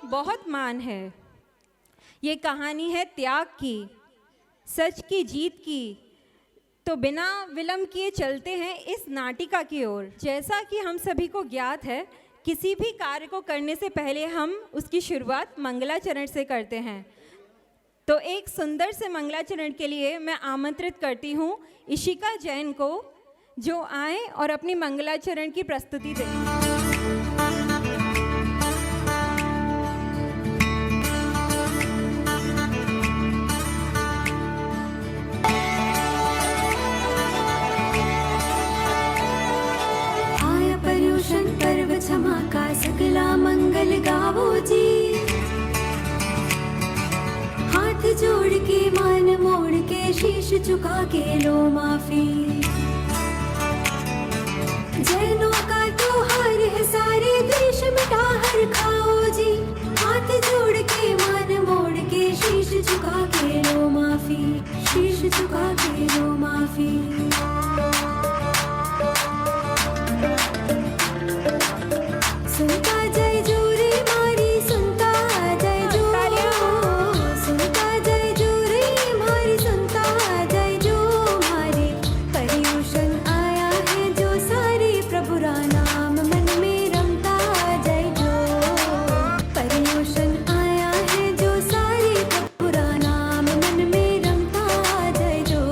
बहुत मान है। ये कहानी है त्याग की, सच की जीत की। तो बिना विलंब किए चलते हैं इस नाटिका की ओर। जैसा कि हम सभी को ज्ञात है, किसी भी कार्य को करने से पहले हम उसकी शुरुआत मंगलाचरण से करते हैं। तो एक सुंदर से मंगलाचरण के लिए मैं आमंत्रित करती हूँ इशिका जैन को, जो आए और अपनी मंगलाचरण की प्रस्तुति दें। पर्व क्षमा का सकला मंगल गावो जी। हाथ जोड़ के मान मोड़ के शीश झुका के लो माफी। जैनों का त्योहार है सारे देश मिटा हर खाओ जी। हाथ जोड़ के मान मोड़ के शीश झुका के लो माफी। शीश झुका के लो माफी। सुनता जय जो रे मारी, सुनता जय जो। सुनता जय जो रे मारी, सुनता जय जो मारी। पर्युषण आया है जो सारे प्रभु रा नाम मन में रमता जय जो। पर्युषण आया है जो सारे प्रभु रा नाम मन में रमता जय जो।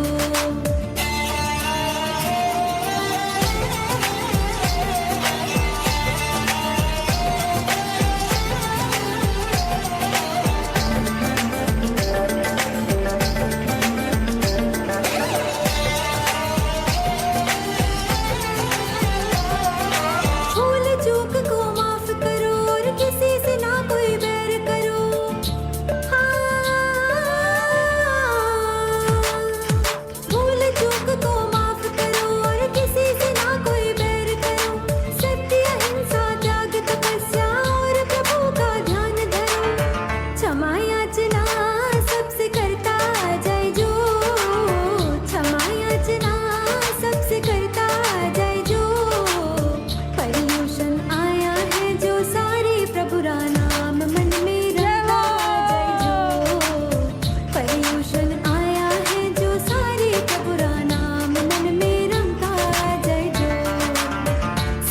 भूल चूक को माफ करो और किसी से ना कोई बैर करो। भूल चूक को माफ करो और किसी से ना कोई बैर करो। सत्य अहिंसा त्याग तपस्या और प्रभु का ध्यान धरो। क्षमा याचना सबसे करता जय जो। क्षमा याचना सबसे करता जय जो। पर्युषण आया है जो सारे प्रभु रा नाम मन में रमता जय जो। पर्युषण आया है जो सारे प्रभु रा नाम मन में रमता जय जो।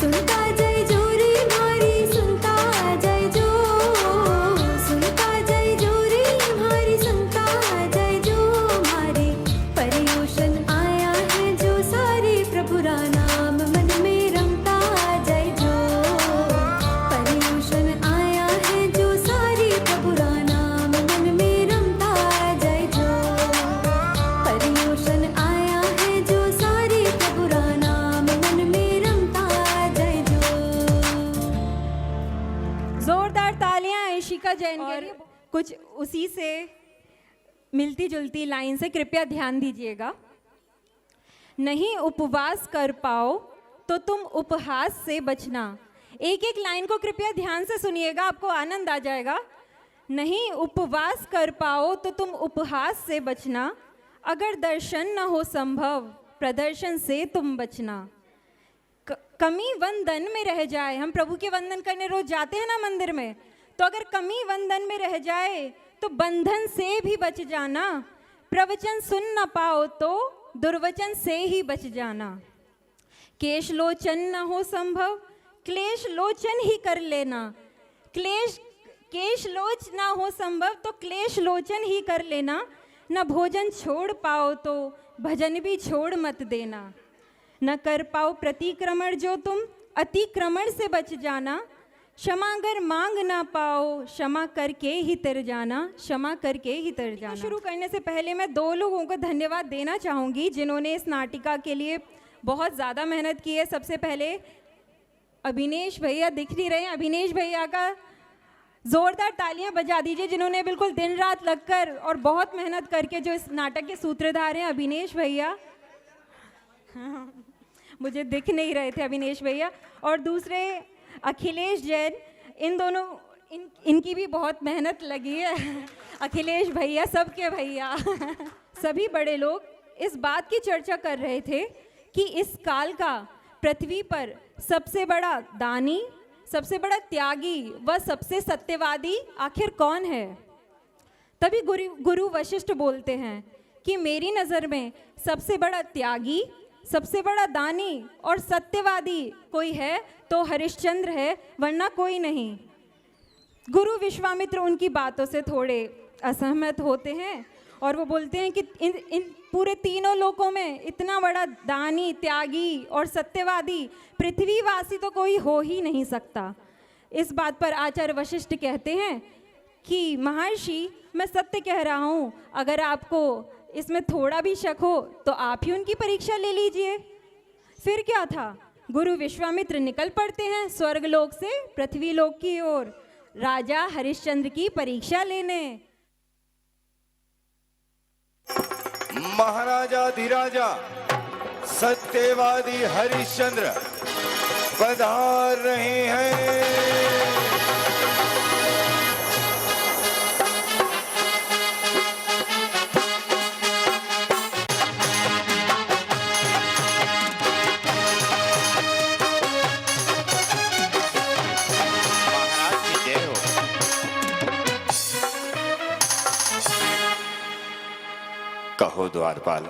सुनता जय जो रे मारी, सुनता जय जो। सुनता जय जो रे मारी, सुनता जय जो मारी। पर्युषण आया है जो सारे प्रभु रा नाम मन में रमता जय जो। पर्युषण आया है जो सारे प्रभु रा नाम मन में रमता जय जो। पर्युषण आया है जो सारे प्रभु रा नाम मन में रमता जय जो। जोरदार तालियां इशिका जैन के लिए। कुछ उसी से मिलती जुलती लाइन से कृपया ध्यान दीजिएगा। नहीं उपवास कर पाओ तो तुम उपहास से बचना। एक एक लाइन को कृपया ध्यान से सुनिएगा, आपको आनंद आ जाएगा। नहीं उपवास कर पाओ तो तुम उपहास से बचना। अगर दर्शन न हो संभव प्रदर्शन से तुम बचना। कमी वंदन में रह जाए, हम प्रभु के वंदन करने रोज जाते हैं ना मंदिर में, तो अगर कमी वंदन में रह जाए तो बंधन से भी बच जाना। प्रवचन सुन न पाओ तो दुर्वचन से ही बच जाना। केश लोचन न हो संभव क्लेश लोचन ही कर लेना। केश लोच ना हो संभव तो क्लेश लोचन ही कर लेना। न भोजन छोड़ पाओ तो भजन भी छोड़ मत देना। न कर पाओ प्रतिक्रमण जो तुम अतिक्रमण से बच जाना। क्षमा अगर मांग ना पाओ क्षमा करके ही तर जाना। क्षमा करके ही तर जाना। शुरू करने से पहले मैं दो लोगों को धन्यवाद देना चाहूँगी जिन्होंने इस नाटिका के लिए बहुत ज़्यादा मेहनत की है। सबसे पहले अभिनेश भैया, दिख नहीं रहे हैं, अभिनेश भैया का ज़ोरदार तालियां बजा दीजिए, जिन्होंने बिल्कुल दिन रात लगकर और बहुत मेहनत करके जो इस नाटक के सूत्रधार हैं अभिनेश भैया। मुझे दिख नहीं रहे थे अभिनेश भैया। और दूसरे अखिलेश जैन, इन दोनों इनकी भी बहुत मेहनत लगी है। अखिलेश भैया, सबके भैया। सभी बड़े लोग इस बात की चर्चा कर रहे थे कि इस काल का पृथ्वी पर सबसे बड़ा दानी, सबसे बड़ा त्यागी व सबसे सत्यवादी आखिर कौन है? तभी गुरु वशिष्ठ बोलते हैं कि मेरी नज़र में सबसे बड़ा त्यागी, सबसे बड़ा दानी और सत्यवादी कोई है तो हरिश्चंद्र है, वरना कोई नहीं। गुरु विश्वामित्र उनकी बातों से थोड़े असहमत होते हैं और वो बोलते हैं कि इन पूरे तीनों लोकों में इतना बड़ा दानी, त्यागी और सत्यवादी पृथ्वीवासी तो कोई हो ही नहीं सकता। इस बात पर आचार्य वशिष्ठ कहते हैं कि महर्षि, मैं सत्य कह रहा हूँ, अगर आपको इसमें थोड़ा भी शक हो तो आप ही उनकी परीक्षा ले लीजिए। फिर क्या था, गुरु विश्वामित्र निकल पड़ते हैं स्वर्गलोक से पृथ्वीलोक की ओर राजा हरिश्चंद्र की परीक्षा लेने। महाराजाधिराजा सत्यवादी हरिश्चंद्र पधार रहे हैं। कहो द्वारपाल,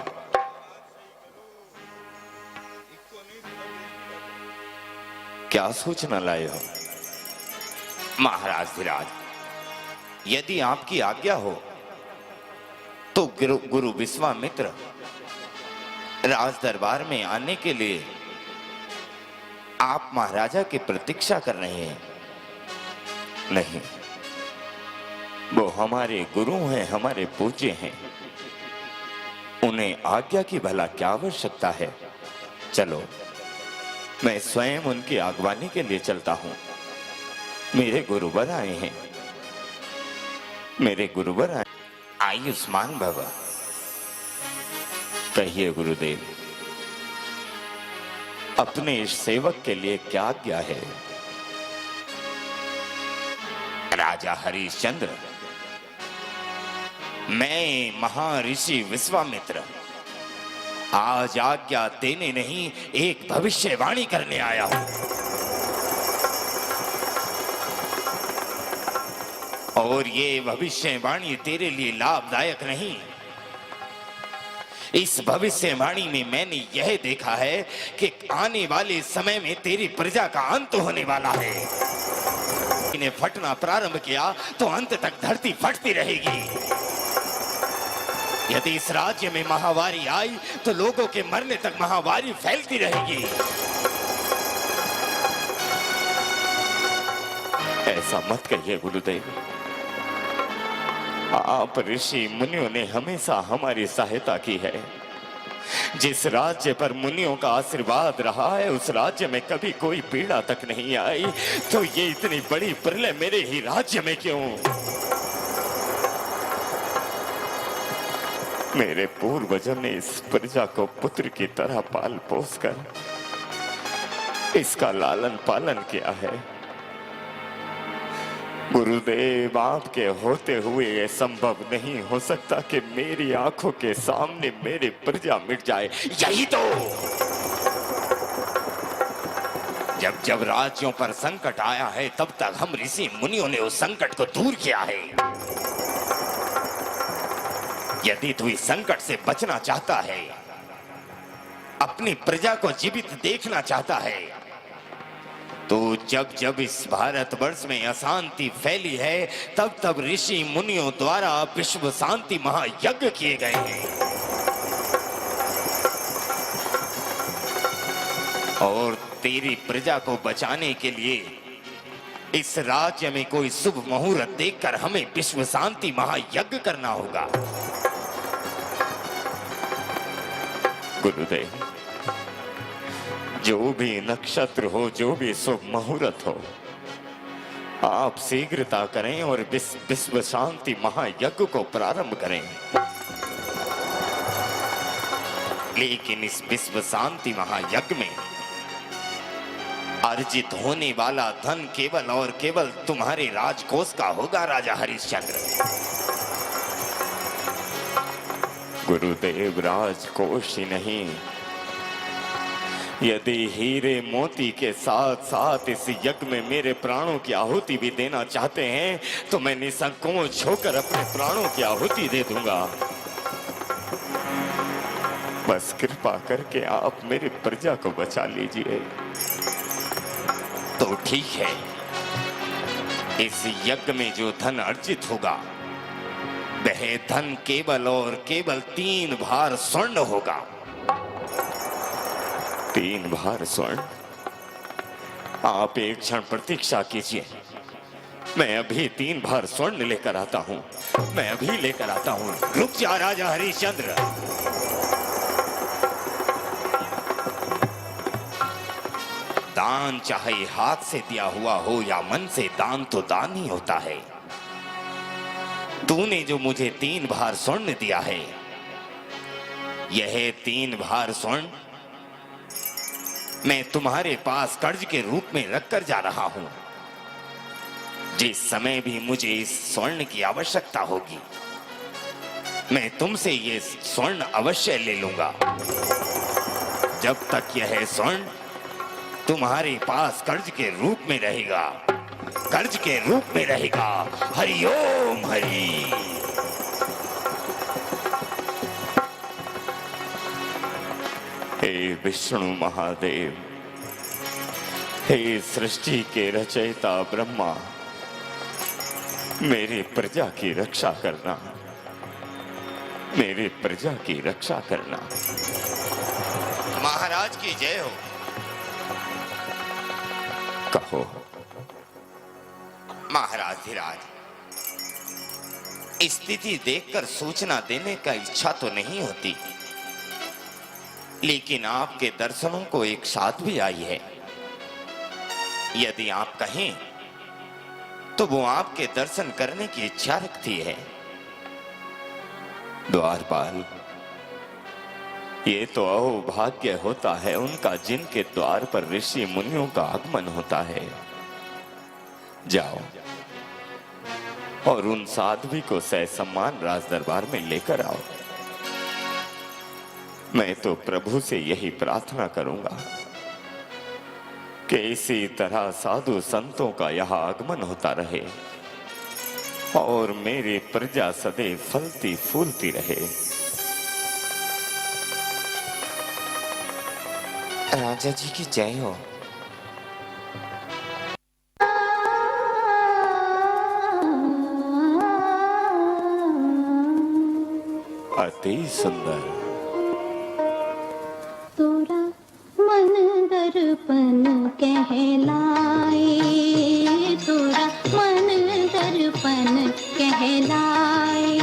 क्या सूचना लाए हो? महाराज धीराज, यदि आपकी आज्ञा हो तो गुरु विश्वामित्र राज दरबार में आने के लिए आप महाराजा की प्रतीक्षा कर रहे हैं। नहीं, वो हमारे गुरु हैं, हमारे पूज्य हैं, उन्हें आज्ञा की भला क्या आवश्यकता है। चलो, मैं स्वयं उनकी आगवानी के लिए चलता हूं। मेरे गुरुवर आए हैं, मेरे गुरुवर आए। आयुष्मान भव। कहिए गुरुदेव, अपने इस सेवक के लिए क्या आज्ञा है? राजा हरिश्चंद्र, मैं महर्षि विश्वामित्र आज आज्ञा देने नहीं, एक भविष्यवाणी करने आया हूं। और ये भविष्यवाणी तेरे लिए लाभदायक नहीं। इस भविष्यवाणी में मैंने यह देखा है कि आने वाले समय में तेरी प्रजा का अंत होने वाला है। इन्हें फटना प्रारंभ किया तो अंत तक धरती फटती रहेगी। यदि इस राज्य में महामारी आई तो लोगों के मरने तक महामारी फैलती रहेगी। ऐसा मत कहिए गुरुदेव। आप ऋषि मुनियों ने हमेशा हमारी सहायता की है। जिस राज्य पर मुनियों का आशीर्वाद रहा है उस राज्य में कभी कोई पीड़ा तक नहीं आई, तो ये इतनी बड़ी प्रलय मेरे ही राज्य में क्यों? मेरे पूर्वजों ने इस प्रजा को पुत्र की तरह पाल पोस कर इसका लालन पालन किया है। गुरुदेव, आपके होते हुए यह संभव नहीं हो सकता कि मेरी आंखों के सामने मेरी प्रजा मिट जाए। यही तो जब जब राज्यों पर संकट आया है तब तक हम ऋषि मुनियों ने उस संकट को दूर किया है। यदि तू इस संकट से बचना चाहता है, अपनी प्रजा को जीवित देखना चाहता है, तो जब जब इस भारतवर्ष में अशांति फैली है तब तब ऋषि मुनियों द्वारा विश्व शांति महायज्ञ किए गए हैं। और तेरी प्रजा को बचाने के लिए इस राज्य में कोई शुभ मुहूर्त देखकर हमें विश्व शांति महायज्ञ करना होगा। गुरुदेव, जो भी नक्षत्र हो, जो भी शुभ मुहूर्त हो, आप शीघ्रता करें और विश्व शांति महायज्ञ को प्रारंभ करें। लेकिन इस विश्व शांति महायज्ञ में अर्जित होने वाला धन केवल और केवल तुम्हारे राजकोष का होगा राजा हरिश्चंद्र। गुरुदेव, राजकोष ही नहीं, यदि हीरे मोती के साथ साथ इस यज्ञ में मेरे प्राणों की आहुति भी देना चाहते हैं तो मैं निसंकोच होकर अपने प्राणों की आहुति दे दूंगा। बस कृपा करके आप मेरी प्रजा को बचा लीजिए। तो ठीक है, इस यज्ञ में जो धन अर्जित होगा वह धन केवल और केवल 3 भार स्वर्ण होगा। 3 भार स्वर्ण? आप एक क्षण प्रतीक्षा कीजिए, मैं अभी 3 भार स्वर्ण लेकर आता हूं। मैं अभी लेकर आता हूं। रुक जा राजा हरिश्चंद्र। दान चाहे हाथ से दिया हुआ हो या मन से, दान तो दान ही होता है। तूने जो मुझे 3 भार स्वर्ण दिया है, यह 3 भार स्वर्ण मैं तुम्हारे पास कर्ज के रूप में रखकर जा रहा हूं। जिस समय भी मुझे इस स्वर्ण की आवश्यकता होगी, मैं तुमसे ये स्वर्ण अवश्य ले लूंगा। जब तक यह स्वर्ण तुम्हारे पास कर्ज के रूप में रहेगा, कर्ज के रूप में रहेगा। हरिओम हरि। हे विष्णु महादेव, हे सृष्टि के रचयिता ब्रह्मा, मेरी प्रजा की रक्षा करना, मेरी प्रजा की रक्षा करना। महाराज की जय हो। कहो महाराज धीराज, स्थिति देखकर सूचना देने का इच्छा तो नहीं होती, लेकिन आपके दर्शनों को एक साथ भी आई है। यदि आप कहें तो वो आपके दर्शन करने की इच्छा रखती है। द्वारपाल, ये तो अहोभाग्य होता है उनका जिनके द्वार पर ऋषि मुनियों का आगमन होता है। जाओ और उन साध्वी को सहसम्मान राज दरबार में लेकर आओ। मैं तो प्रभु से यही प्रार्थना करूंगा कि इसी तरह साधु संतों का यहां आगमन होता रहे और मेरी प्रजा सदैव फलती फूलती रहे। राजा जी की जय हो। अति सुंदर। तोरा मन दर्पण कहलाए, तोरा मन दर्पण कहलाए।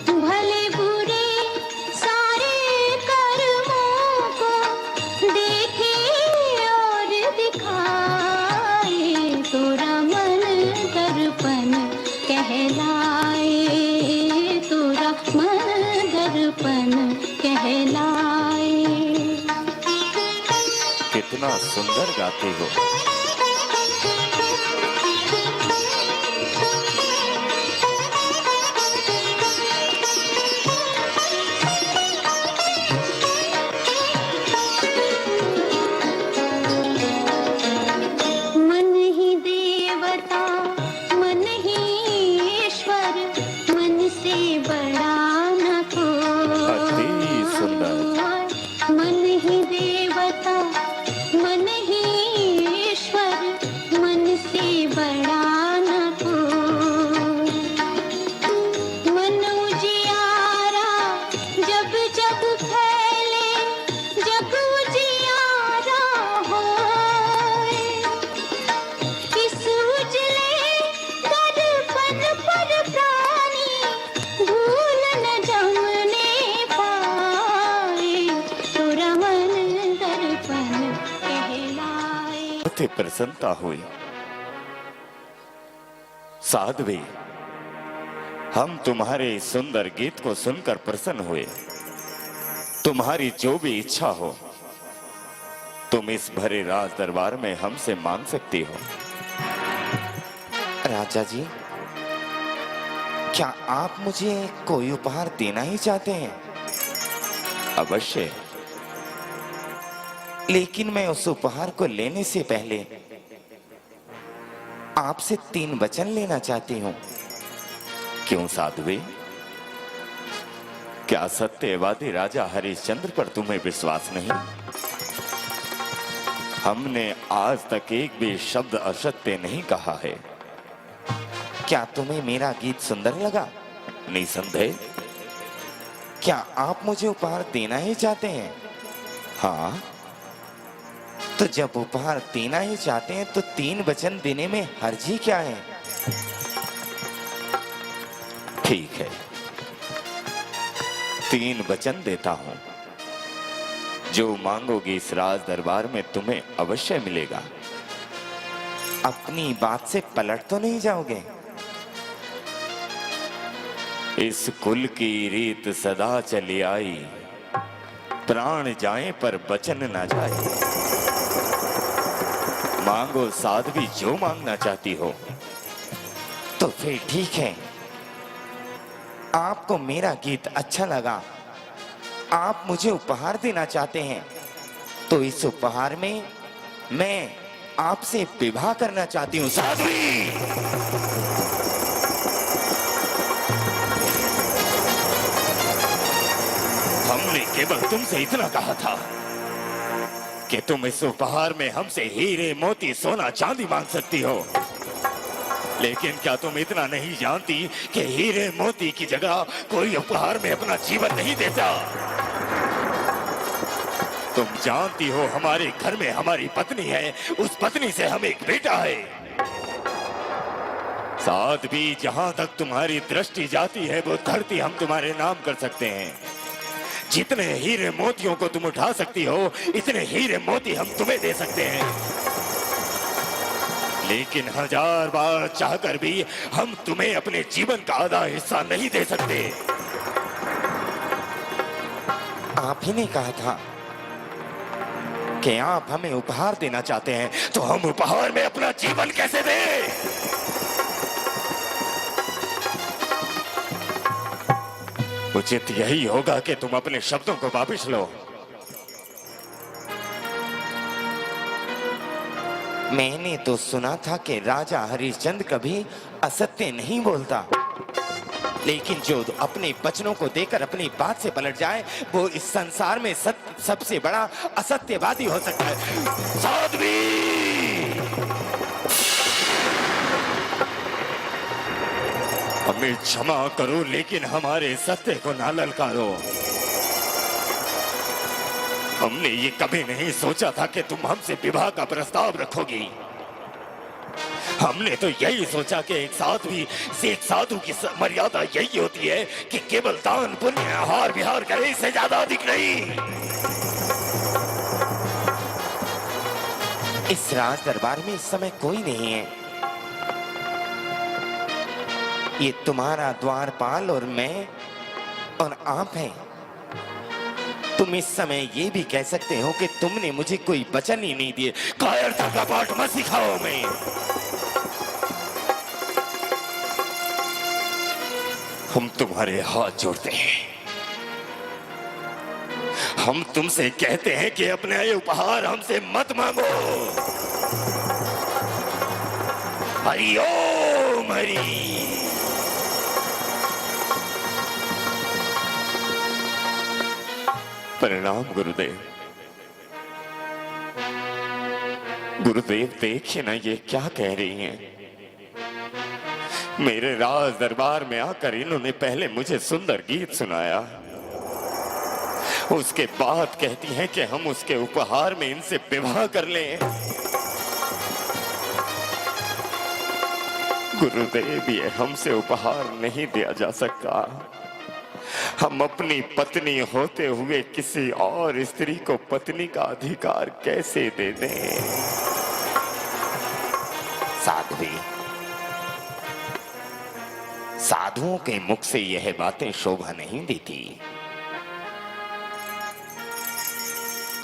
भले बुरे सारे कर्मों को देखे और दिखाए, तोरा मन दर्पण कहलाए, तोरा मन दर्पण कहलाए। कितना सुंदर गाती हो। मन ही देवता मन ही ईश्वर, मन से बड़ा न अति सुंदर। कोई। मन ही देवता मन ही ईश्वर, मन से बड़ा न कोई। मन उजियारा जब जब फैले, जग उजियारा होए। इस उजले दर्पण पर प्राणी भूल न जमने पाए, तोरा मन दर्पण कहलाए। अति प्रसन्नता हुई। साध्वी, हम तुम्हारे इस सुंदर गीत को सुनकर प्रसन्न हुए। तुम्हारी जो भी इच्छा हो तुम इस भरे राज दरबार में हमसे मांग सकती हो। राजा जी, क्या आप मुझे कोई उपहार देना ही चाहते हैं? अवश्य। लेकिन मैं उस उपहार को लेने से पहले आपसे 3 वचन लेना चाहती हूं। क्यों साध्वी? क्या सत्यवादी राजा हरिश्चंद्र पर तुम्हें विश्वास नहीं? हमने आज तक एक भी शब्द असत्य नहीं कहा है। क्या तुम्हें मेरा गीत सुंदर लगा? निसंदेह। क्या आप मुझे उपहार देना ही चाहते हैं? हाँ, तो जब उपहार देना ही चाहते हैं तो 3 वचन देने में हर्जी क्या है? ठीक है, 3 वचन देता हूं। जो मांगोगे इस राज दरबार में तुम्हें अवश्य मिलेगा। अपनी बात से पलट तो नहीं जाओगे? इस कुल की रीत सदा चली आई, प्राण जाए पर वचन ना जाए। मांगो साध्वी जो मांगना चाहती हो। तो फिर ठीक है, आपको मेरा गीत अच्छा लगा, आप मुझे उपहार देना चाहते हैं, तो इस उपहार में मैं आपसे विवाह करना चाहती हूं साध्वी। हमने केवल तुमसे इतना कहा था कि तुम इस उपहार में हमसे हीरे मोती सोना चांदी मांग सकती हो, लेकिन क्या तुम इतना नहीं जानती कि हीरे मोती की जगह कोई उपहार में अपना जीवन नहीं देता? तुम जानती हो हमारे घर में हमारी पत्नी है, उस पत्नी से हमें एक बेटा है। साथ भी जहां तक तुम्हारी दृष्टि जाती है वो धरती हम तुम्हारे नाम कर सकते हैं। जितने हीरे मोतियों को तुम उठा सकती हो इतने हीरे मोती हम तुम्हें दे सकते हैं, लेकिन 1000 बार चाहकर भी हम तुम्हें अपने जीवन का आधा हिस्सा नहीं दे सकते। आप ही ने कहा था कि आप हमें उपहार देना चाहते हैं, तो हम उपहार में अपना जीवन कैसे दें? उचित यही होगा कि तुम अपने शब्दों को वापस लो। मैंने तो सुना था कि राजा हरिश्चंद्र कभी असत्य नहीं बोलता, लेकिन जो अपने वचनों को देकर अपनी बात से पलट जाए वो इस संसार में सबसे बड़ा असत्यवादी हो सकता है। साध्वी! हमें क्षमा करो, लेकिन हमारे सत्य को ना ललकारो। हमने ये कभी नहीं सोचा था कि तुम हमसे विवाह का प्रस्ताव रखोगी। हमने तो यही सोचा कि एक साधु की मर्यादा यही होती है कि केवल दान पुण्य आहार विहार करे, इससे ज्यादा अधिक नहीं। इस राज दरबार में इस समय कोई नहीं है। ये तुम्हारा द्वारपाल और मैं और आप हैं। तुम इस समय ये भी कह सकते हो कि तुमने मुझे कोई वचन ही नहीं दिए। कायरता का पाठ मत सिखाओ हमें। हम तुम्हारे हाथ जोड़ते हैं। हम तुमसे कहते हैं कि अपने ये उपहार हमसे मत मांगो। हरि ओम हरि। प्रणाम गुरुदेव। गुरुदेव देखिए ना ये क्या कह रही हैं। मेरे राज दरबार में आकर इन्होंने पहले मुझे सुंदर गीत सुनाया, उसके बाद कहती हैं कि हम उसके उपहार में इनसे विवाह कर लें। गुरुदेव ये हमसे उपहार नहीं दिया जा सकता। हम अपनी पत्नी होते हुए किसी और स्त्री को पत्नी का अधिकार कैसे दे दें? साध्वी, साधुओं के मुख से यह बातें शोभा नहीं देती।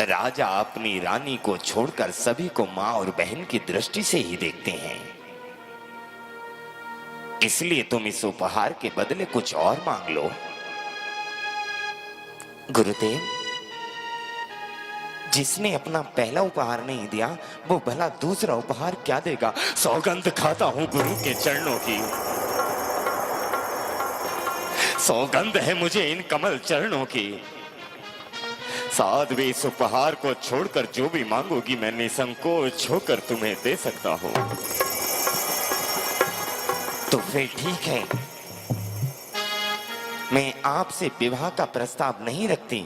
राजा अपनी रानी को छोड़कर सभी को मां और बहन की दृष्टि से ही देखते हैं। इसलिए तुम इस उपहार के बदले कुछ और मांग लो। गुरुदेव, जिसने अपना पहला उपहार नहीं दिया वो भला दूसरा उपहार क्या देगा। सौगंध खाता हूं गुरु के चरणों की, सौगंध है मुझे इन कमल चरणों की। साध्वी इस उपहार को छोड़कर जो भी मांगोगी मैं निसंकोच होकर तुम्हें दे सकता हूं। तो फिर ठीक है, मैं आपसे विवाह का प्रस्ताव नहीं रखती।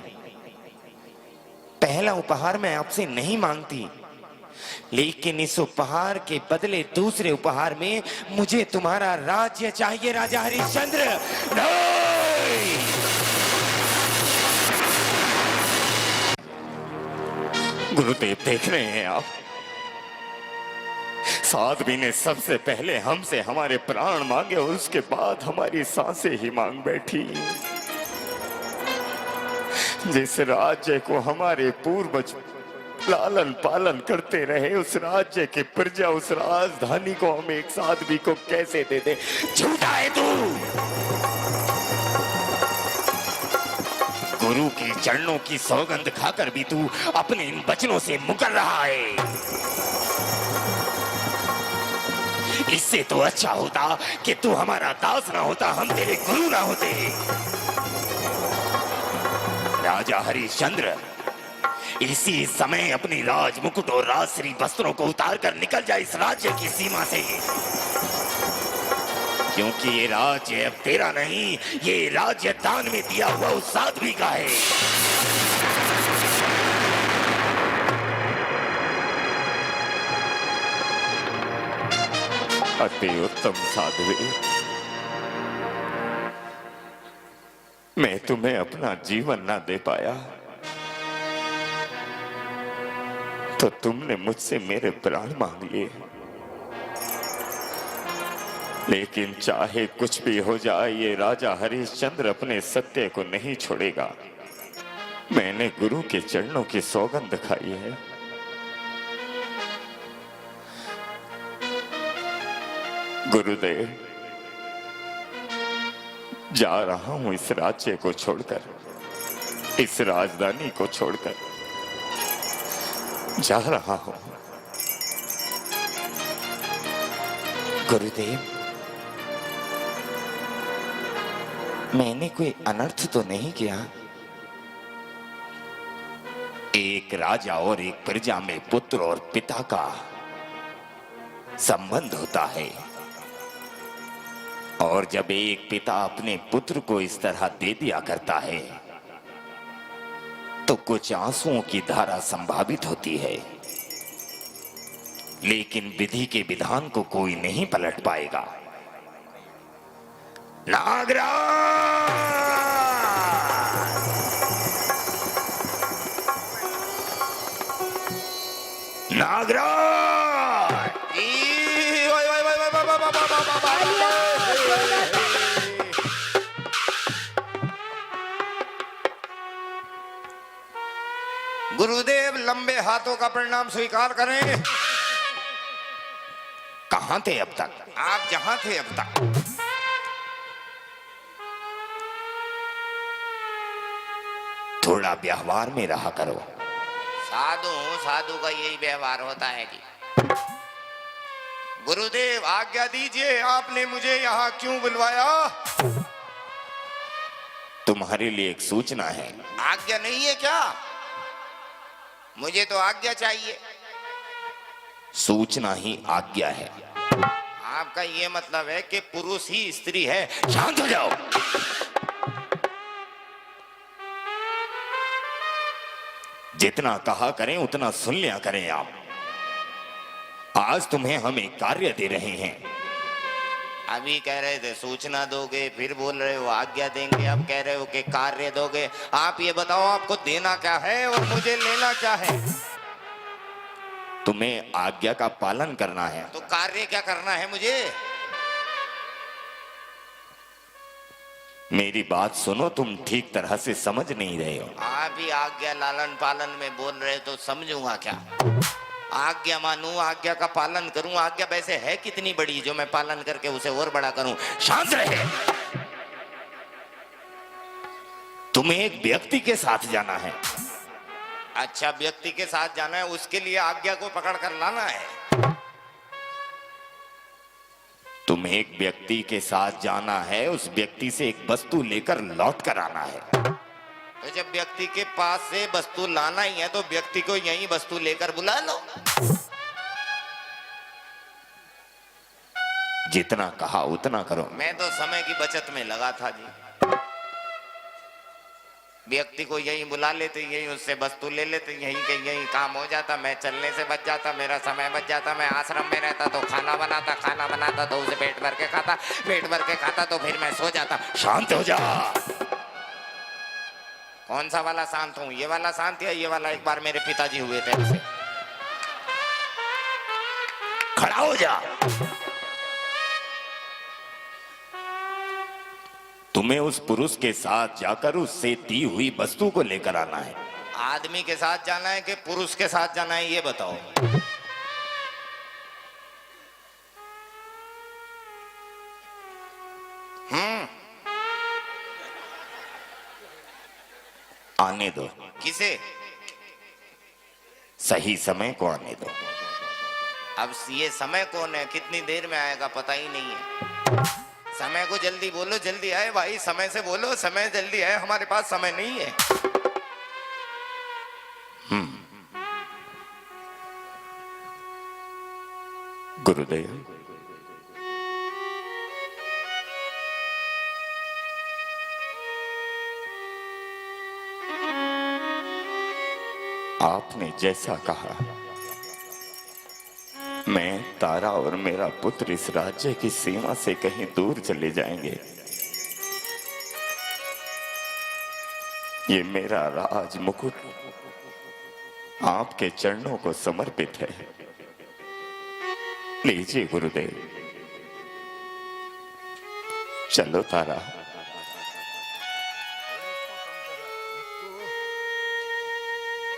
पहला उपहार मैं आपसे नहीं मांगती, लेकिन इस उपहार के बदले दूसरे उपहार में मुझे तुम्हारा राज्य चाहिए राजा हरिश्चंद्र। नहीं! गुरुदेव देख रहे हैं आप, साध्वी ने सबसे पहले हमसे हमारे प्राण मांगे और उसके बाद हमारी सांसें ही मांग बैठी। जिस राज्य को हमारे पूर्वज लालन पालन करते रहे, उस राज्य के प्रजा, उस राजधानी को हम एक साध्वी को कैसे दे दे। झूठा है तू। गुरु के चरणों की सौगंध खाकर भी तू अपने इन वचनों से मुकर रहा है। इससे तो अच्छा होता कि तू हमारा दास ना होता, हम तेरे गुरु ना होते। राजा हरिश्चंद्र, इसी समय अपनी राज मुकुट और राजश्री वस्त्रों को उतारकर निकल जाए इस राज्य की सीमा से, क्योंकि ये राज्य अब तेरा नहीं, ये राज्य दान में दिया हुआ उस साध्वी का है। अति उत्तम साध्वी, मैं तुम्हें अपना जीवन ना दे पाया तो तुमने मुझसे मेरे प्राण मांग लिए, लेकिन चाहे कुछ भी हो जाए ये राजा हरिश्चंद्र अपने सत्य को नहीं छोड़ेगा। मैंने गुरु के चरणों की सौगंध खाई है। गुरुदेव, जा रहा हूं इस राज्य को छोड़कर, इस राजधानी को छोड़कर जा रहा हूं। गुरुदेव, मैंने कोई अनर्थ तो नहीं किया। एक राजा और एक प्रजा में पुत्र और पिता का संबंध होता है, और जब एक पिता अपने पुत्र को इस तरह दे दिया करता है तो कुछ आंसुओं की धारा संभावित होती है, लेकिन विधि के विधान को कोई नहीं पलट पाएगा। नागराज! नागराज! गुरुदेव, लंबे हाथों का प्रणाम स्वीकार करें। कहां थे अब तक? आप जहां थे अब तक। थोड़ा व्यवहार में रहा करो। साधु हूं, साधु का यही व्यवहार होता है जी। गुरुदेव, आज्ञा दीजिए, आपने मुझे यहाँ क्यों बुलवाया? तुम्हारे लिए एक सूचना है। आज्ञा नहीं है क्या? मुझे तो आज्ञा चाहिए। सूचना ही आज्ञा है। आपका ये मतलब है कि पुरुष ही स्त्री है? शांत हो जाओ। जितना कहा करें उतना सुन लिया करें आप। आज तुम्हें हम एक कार्य दे रहे हैं। अभी कह रहे थे सूचना दोगे, फिर बोल रहे हो आज्ञा देंगे, अब कह रहे हो कि कार्य दोगे। आप ये बताओ, आपको देना क्या है और मुझे लेना क्या है? तुम्हें आज्ञा का पालन करना है। तो कार्य क्या करना है मुझे? मेरी बात सुनो, तुम ठीक तरह से समझ नहीं रहे हो। आप ही आज्ञा लालन पालन में बोल रहे तो समझूंगा क्या? आज्ञा मानूं, आज्ञा का पालन करूं। आज्ञा वैसे है कितनी बड़ी जो मैं पालन करके उसे और बड़ा करूं? शांत रहे। तुम्हें एक व्यक्ति के साथ जाना है। अच्छा, व्यक्ति के साथ जाना है, उसके लिए आज्ञा को पकड़ कर लाना है। तुम एक व्यक्ति के साथ जाना है, उस व्यक्ति से एक वस्तु लेकर लौट कर आना है। तो जब व्यक्ति के पास से वस्तु लाना ही है तो व्यक्ति को यही वस्तु लेकर बुला लो। जितना कहा उतना करो। मैं तो समय की बचत में लगा था जी। व्यक्ति को यही बुला लेते, यही उससे वस्तु ले लेते, यही के यही काम हो जाता, मैं चलने से बच जाता, मेरा समय बच जाता। मैं आश्रम में रहता तो खाना बनाता तो उसे पेट भर के खाता तो फिर मैं सो जाता। शांत हो जा। कौन सा वाला शांत हूँ, ये वाला शांत या ये वाला? एक बार मेरे पिताजी हुए थे उसे। खड़ा हो जा। तुम्हें उस पुरुष के साथ जाकर उससे दी हुई वस्तु को लेकर आना है। आदमी के साथ जाना है कि पुरुष के साथ जाना है, ये बताओ। आने दो। किसे? सही समय को आने दो। अब ये समय कौन है, कितनी देर में आएगा पता ही नहीं है। समय को जल्दी बोलो, जल्दी आए भाई, समय से बोलो, समय जल्दी आए, हमारे पास समय नहीं है। गुरुदेव, आपने जैसा कहा, मैं, तारा और मेरा पुत्र इस राज्य की सीमा से कहीं दूर चले जाएंगे। ये मेरा राज मुकुट आपके चरणों को समर्पित है। लीजिए गुरुदेव। चलो तारा।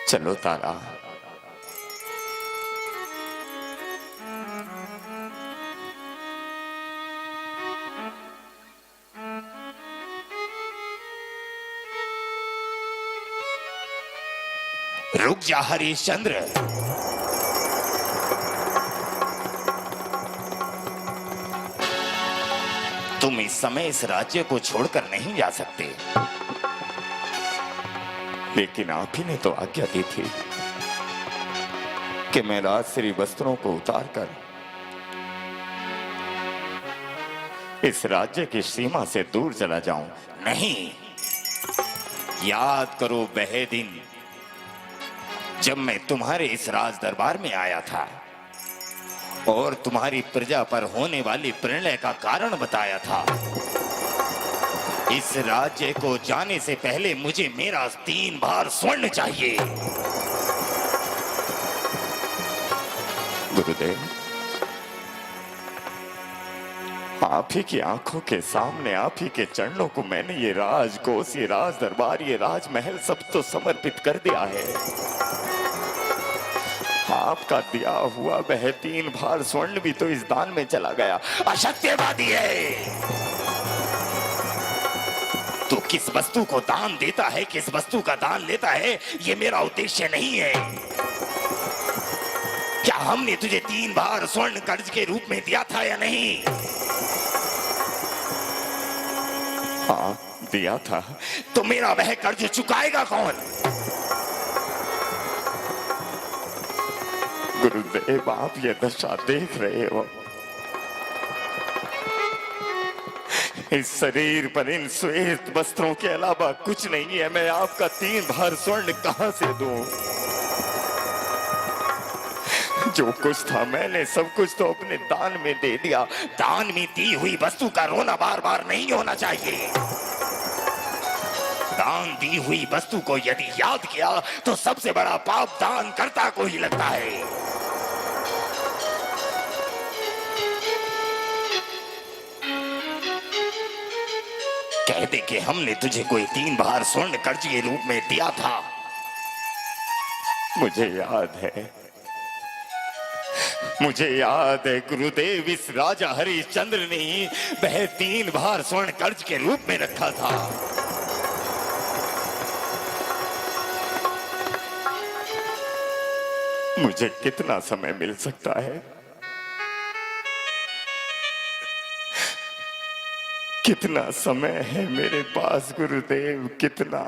चलो तारा। रुक जा हरिश्चंद्र। तुम इस समय इस राज्य को छोड़कर नहीं जा सकते, लेकिन आप ही ने तो आज्ञा दी थी कि मैं राजश्री वस्त्रों को उतारकर इस राज्य की सीमा से दूर चला जाऊं। नहीं, याद करो वह दिन जब मैं तुम्हारे इस राज दरबार में आया था और तुम्हारी प्रजा पर होने वाली प्रलय का कारण बताया था। इस राज्य को जाने से पहले मुझे मेरा 3 भार स्वर्ण चाहिए। गुरुदेव, आप ही की आंखों के सामने, आप ही के चरणों को मैंने ये राजकोष, ये राज दरबार, ये राजमहल सब तो समर्पित कर दिया है। आपका दिया हुआ वह 3 भार स्वर्ण भी तो इस दान में चला गया। असत्यवादी है। तो किस वस्तु को दान देता है, किस वस्तु का दान लेता है, ये मेरा उद्देश्य नहीं है। क्या हमने तुझे 3 भार स्वर्ण कर्ज के रूप में दिया था या नहीं? हाँ, दिया था। तो मेरा वह कर्ज चुकाएगा कौन? गुरुदेव, आप ये दशा देख रहे हो। इस शरीर पर इन श्वेत वस्त्रों के अलावा कुछ नहीं है। मैं आपका 3 भार स्वर्ण कहां से दूं? जो कुछ था मैंने सब कुछ तो अपने दान में दे दिया। दान में दी हुई वस्तु का रोना बार बार नहीं होना चाहिए। दान दी हुई वस्तु को यदि याद किया तो सबसे बड़ा पाप दान कर्ता को ही लगता है। कह दे कि हमने तुझे कोई 3 भार स्वर्ण कर्ज के रूप में दिया था। मुझे याद है, मुझे याद है गुरुदेव, इस राजा हरिश्चंद्र ने वह 3 भार स्वर्ण कर्ज के रूप में रखा था। मुझे कितना समय मिल सकता है? कितना समय है मेरे पास गुरुदेव, कितना?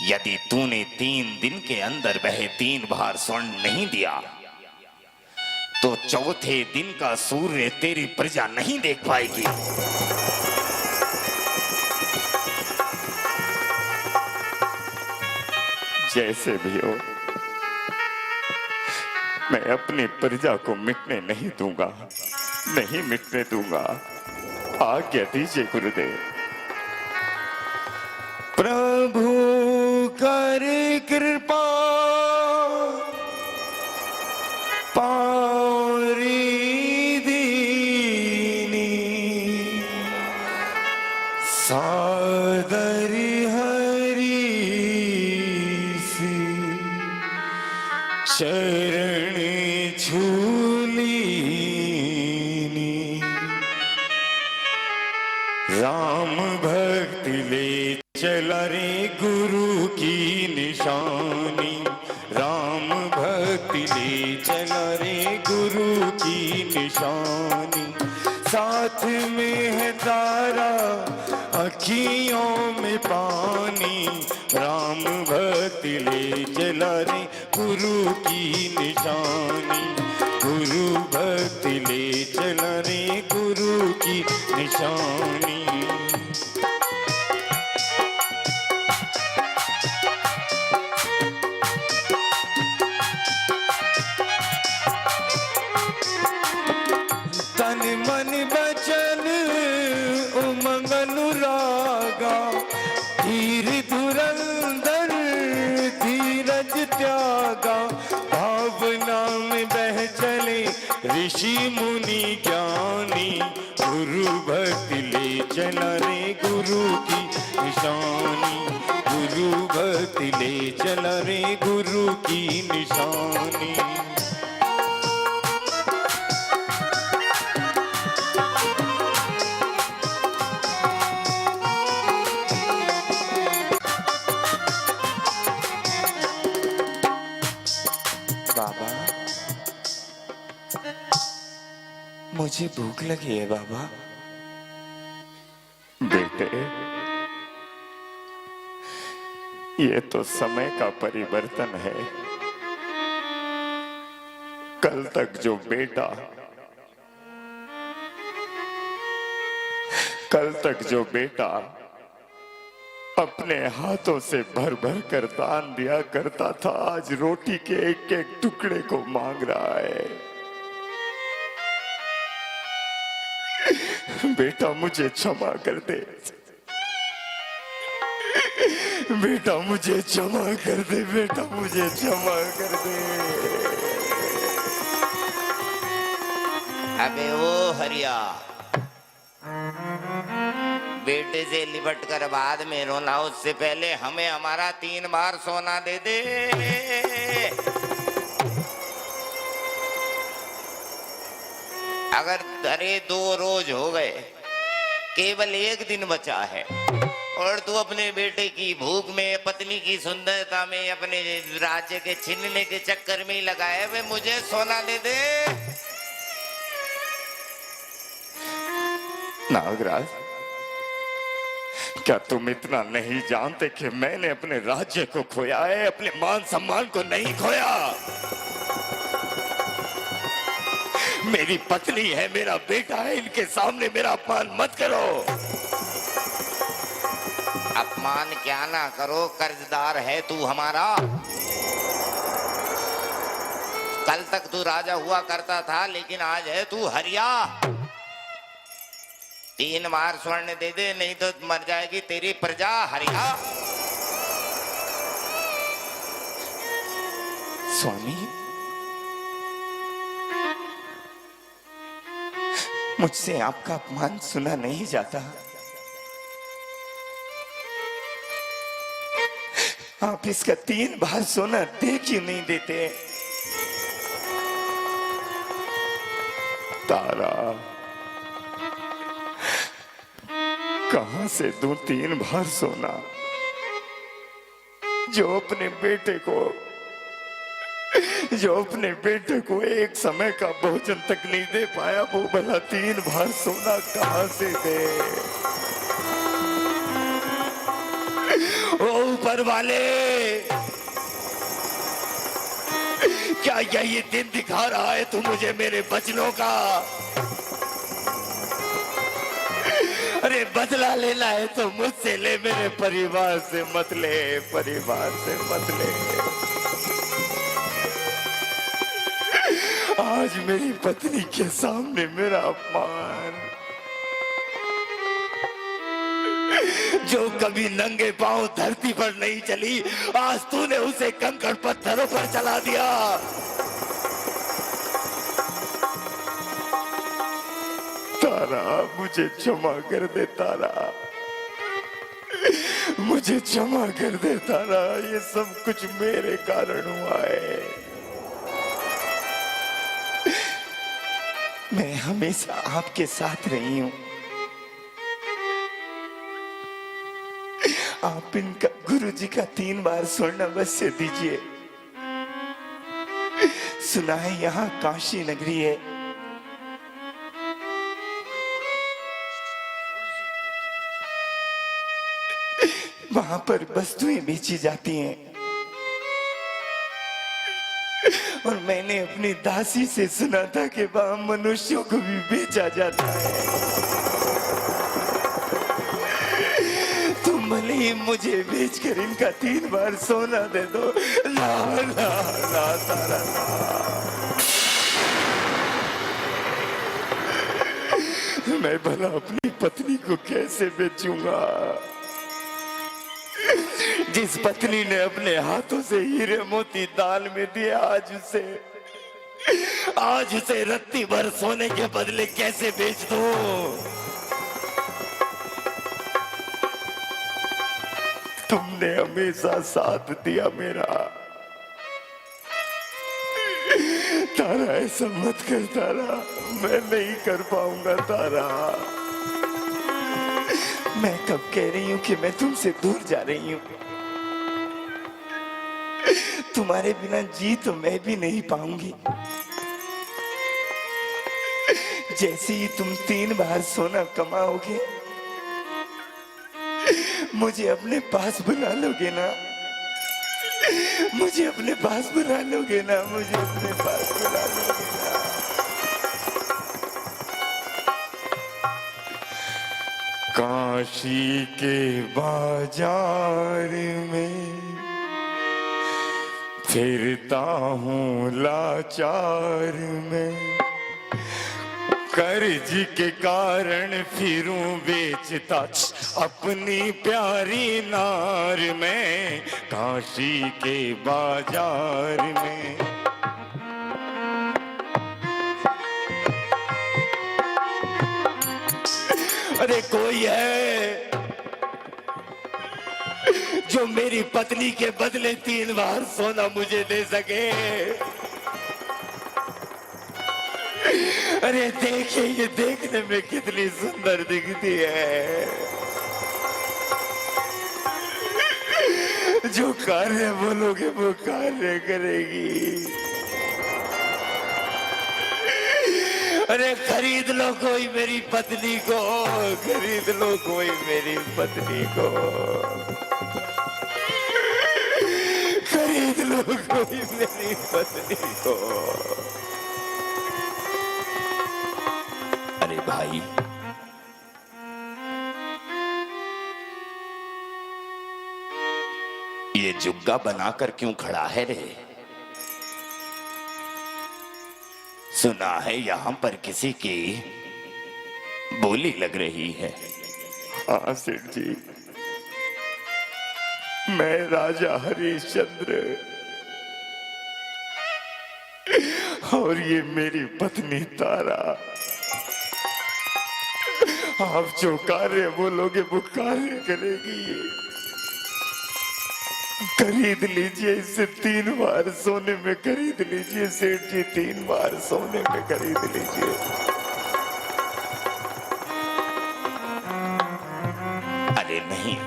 यदि तूने 3 दिन के अंदर वह 3 बार स्वर्ण नहीं दिया तो चौथे दिन का सूर्य तेरी प्रजा नहीं देख पाएगी। जैसे भी हो, मैं अपनी प्रजा को मिटने नहीं दूंगा, नहीं मिटने दूंगा। आज्ञा दीजिए गुरुदेव। प्रभु कर कृपा पारी दीनी सादरी हरी सी शरण झूली राम भक्ति ले चला रे गुरु की निशानी, राम भक्ति ले चला रे गुरु की निशानी। साथ में है तारा अखियों में पानी, राम भक्ति ले चला रे गुरु की निशानी, गुरु भक्ति ले चला रे गुरु की निशानी। तन मन बचन उमंग अनुरागा, धीर धुरंधर धीरज त्यागा, भावना में बह चले ऋषि मुनि ज्ञानी, गुरु भक्ति ले चला रे गुरु की निशानी, गुरु भक्ति ले चला रे गुरु की निशानी। बाबा, मुझे भूख लगी है बाबा। बेटे, ये तो समय का परिवर्तन है। कल तक जो बेटा अपने हाथों से भर भर कर दान दिया करता था, आज रोटी के एक एक टुकड़े को मांग रहा है। बेटा मुझे क्षमा कर दे, बेटा मुझे क्षमा कर दे, बेटा मुझे क्षमा कर दे। अबे ओ हरिया, बेटे से लिपट कर बाद में रोना, उससे पहले हमें हमारा 3 बार सोना दे दे। अगर धरे 2 रोज हो गए, केवल 1 दिन बचा है और तू अपने बेटे की भूख में, पत्नी की सुंदरता में, अपने राज्य के छीनने के चक्कर में ही लगाए हुए, मुझे सोना दे दे। नागराज, क्या तुम इतना नहीं जानते कि मैंने अपने राज्य को खोया है, अपने मान सम्मान को नहीं खोया? मेरी पत्नी है, मेरा बेटा है, इनके सामने मेरा अपमान मत करो। अपमान क्या ना करो, कर्जदार है तू हमारा। कल तक तू राजा हुआ करता था, लेकिन आज है तू हरिया। 3 बार स्वर्ण दे दे, नहीं तो मर जाएगी तेरी प्रजा हरिया। स्वामी, मुझसे आपका अपमान सुना नहीं जाता। आप इसका 3 बार सोना दे क्यों नहीं देते? तारा, कहां से दूं 3 बार सोना? जो अपने बेटे को एक समय का भोजन तक नहीं दे पाया, वो भला 3 बार सोना कहां से दे। ओ ऊपर वाले, क्या यही दिन दिखा रहा है तू मुझे मेरे बचनों का? अरे बदला लेना है तो मुझसे ले, मेरे परिवार से मत ले, परिवार से मत ले। आज मेरी पत्नी के सामने मेरा अपमान, जो कभी नंगे पांव धरती पर नहीं चली, आज तूने उसे कंकड़ पत्थरों पर चला दिया। तारा, मुझे क्षमा कर दे तारा, मुझे क्षमा कर दे तारा, ये सब कुछ मेरे कारण हुआ है। मैं हमेशा आपके साथ रही हूं। आप इनका गुरुजी का 3 बार स्वर्ण अवश्य दीजिए। सुना है यहाँ काशी नगरी है, वहां पर वस्तुएं बेची जाती हैं, और मैंने अपनी दासी से सुना था कि वहां मनुष्यों को भी बेचा जाता है। तुम भले ही मुझे बेचकर इनका 3 बार सोना दे दो। ना ना ना तारा ना, मैं भला अपनी पत्नी को कैसे बेचूंगा? जिस पत्नी ने अपने हाथों से हीरे मोती दान में दिए, आज उसे रत्ती भर सोने के बदले कैसे बेच दूं? तुमने हमेशा साथ दिया मेरा। तारा, ऐसा मत कर तारा, मैं नहीं कर पाऊंगा तारा। मैं कब कह रही हूं कि मैं तुमसे दूर जा रही हूं? तुम्हारे बिना जी तो मैं भी नहीं पाऊंगी। जैसे ही तुम 3 बार सोना कमाओगे, मुझे अपने पास बुला लोगे ना? मुझे अपने पास बुला लोगे ना? मुझे अपने पास बुला लोगे ना? काशी के बाजार में फिरता हूँ लाचार में, कर्ज के कारण फिरूं बेचता अपनी प्यारी नार में, काशी के बाजार में। अरे कोई है जो मेरी पत्नी के बदले 3 बार सोना मुझे दे सके? अरे देखिए, ये देखने में कितनी सुंदर दिखती है। जो कार्य बोलोगे वो कार्य करेगी। अरे खरीद लो कोई मेरी पत्नी को, खरीद लो कोई मेरी पत्नी को, खरीद लो कोई मेरी पत्नी को। अरे भाई, ये जुग्गा बनाकर क्यों खड़ा है रे? सुना है यहां पर किसी की बोली लग रही है। हाँ सेठ जी, मैं राजा हरिश्चंद्र, और ये मेरी पत्नी तारा। आप जो कार्य बोलोगे वो कार्य करेगी। खरीद लीजिए इसे 3 बार सोने में खरीद लीजिए सेठ जी, 3 बार सोने में खरीद लीजिए। अरे नहीं,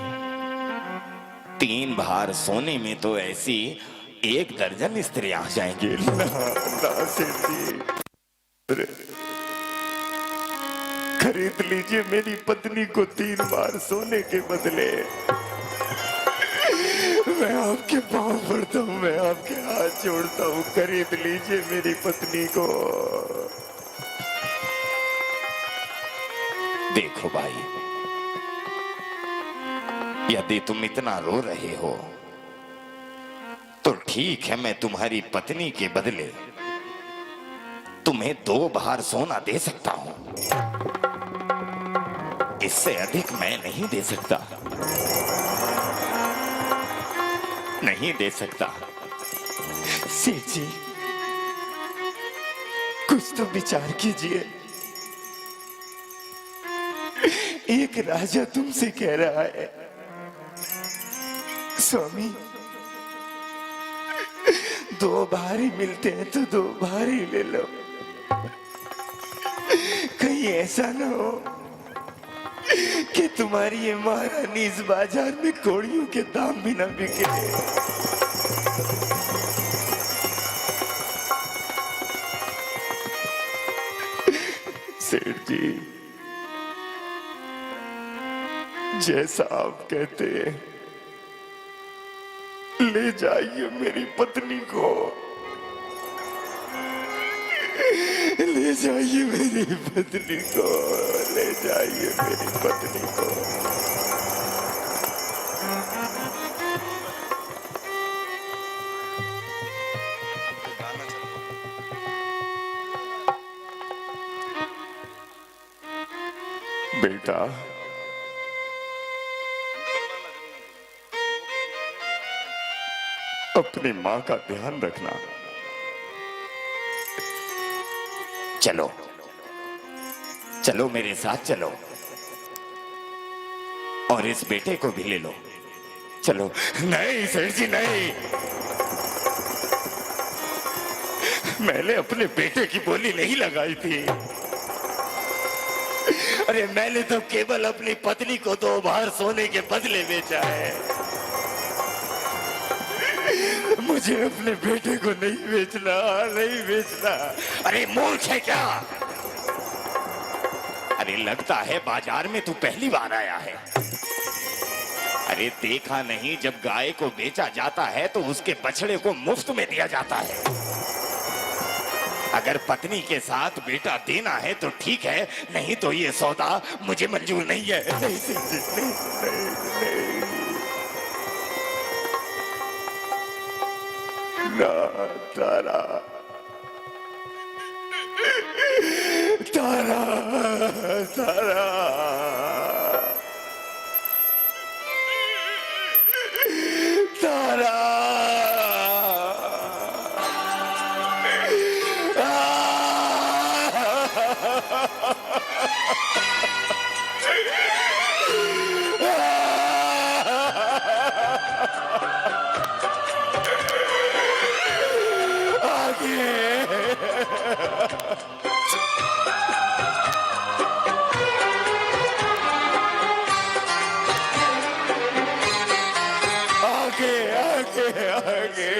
3 भार सोने में तो ऐसी 1 दर्जन स्त्री आ जाएंगे। ना, ना सेठ जी, खरीद लीजिए मेरी पत्नी को 3 बार सोने के बदले। मैं आपके पांव पड़ता हूँ, मैं आपके हाथ जोड़ता हूँ, खरीद लीजिए मेरी पत्नी को। देखो भाई, यदि तुम इतना रो रहे हो तो ठीक है, मैं तुम्हारी पत्नी के बदले तुम्हें 2 बार सोना दे सकता हूं। इससे अधिक मैं नहीं दे सकता, नहीं दे सकता। सेठ जी, कुछ तो विचार कीजिए। एक राजा तुमसे कह रहा है, स्वामी 2 बार ही मिलते हैं तो 2 बार ही ले लो। कहीं ऐसा ना हो कि तुम्हारी ये महारानी इस बाजार में कोड़ियों के दाम भी ना बिके। सेठ जी, जैसा आप कहते हैं, ले जाइए मेरी पत्नी को, ले जाइए मेरी पत्नी को, ले जाइए मेरी पत्नी को। बेटा, अपनी मां का ध्यान रखना। चलो चलो मेरे साथ चलो, और इस बेटे को भी ले लो। चलो। नहीं सेठ जी, नहीं, मैंने अपने बेटे की बोली नहीं लगाई थी। अरे मैंने तो केवल अपनी पत्नी को 2 बार सोने के बदले बेचा है। मुझे अपने बेटे को नहीं बेचना, नहीं बेचना। अरे मूर्ख है क्या? अरे लगता है बाजार में तू पहली बार आया है। अरे देखा नहीं, जब गाय को बेचा जाता है तो उसके बछड़े को मुफ्त में दिया जाता है। अगर पत्नी के साथ बेटा देना है तो ठीक है, नहीं तो ये सौदा मुझे मंजूर नहीं है। नहीं, नहीं, नहीं, ना तारा, तारा, तारा, तारा, आगे आगे आगे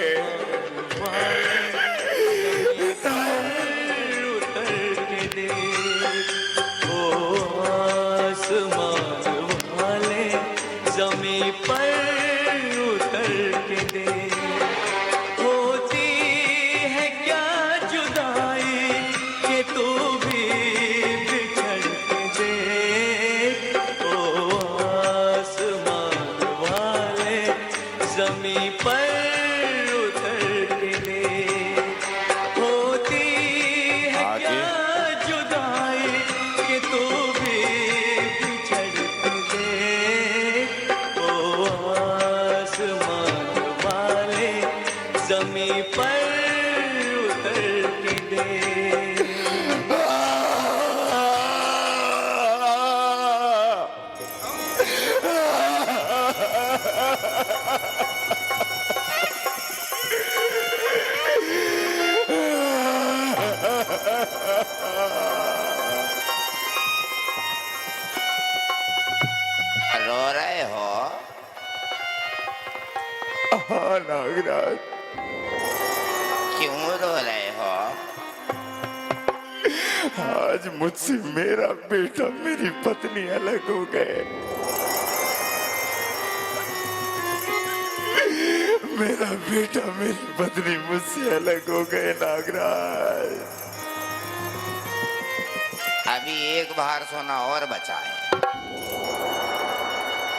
उतर के दे ओ आसमान वाले, जमीन पर उतर के दे। होती है क्या जुदाई कि तू भी बिछड़ के दे ओ आसमान वाले, जमीन पर उतर के दे। होती है आगे। क्या जुदाई कि तू भी बिछड़ के दे ओ आसमान वाले, जमीन पर उतर के दे। रो रहे हो? हाँ नागराज, क्यों रो रहे हो? आज मुझसे मेरा बेटा मेरी पत्नी अलग हो गए। मेरा बेटा मेरी पत्नी मुझसे अलग हो गए नागराज। अभी एक बार सोना और बचा है,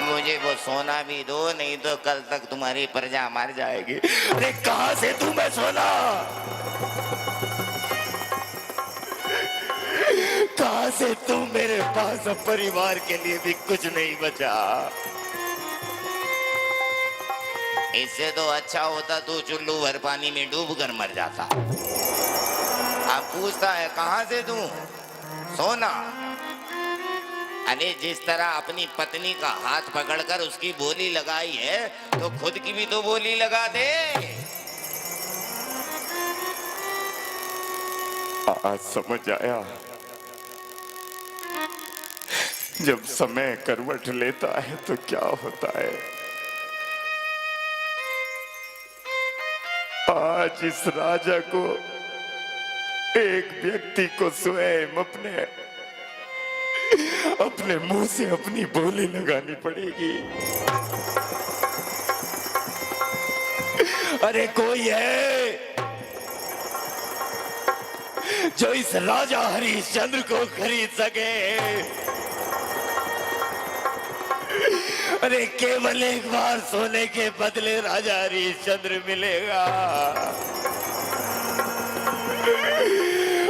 मुझे वो सोना भी दो, नहीं तो कल तक तुम्हारी प्रजा मर जाएगी। अरे कहां से तू मैं सोना? कहां से तू? मेरे पास अब परिवार के लिए भी कुछ नहीं बचा। इससे तो अच्छा होता तू चुल्लू भर पानी में डूब कर मर जाता। अब पूछता है कहां से तू? सोना। अरे जिस तरह अपनी पत्नी का हाथ पकड़कर उसकी बोली लगाई है, तो खुद की भी तो बोली लगा दे। आज समझ आया, जब समय करवट लेता है तो क्या होता है। आज इस राजा को, एक व्यक्ति को स्वयं अपने मुंह से अपनी बोली लगानी पड़ेगी। अरे कोई है जो इस राजा हरिश्चंद्र को खरीद सके? अरे केवल एक बार सोने के बदले राजा हरिश्चंद्र मिलेगा।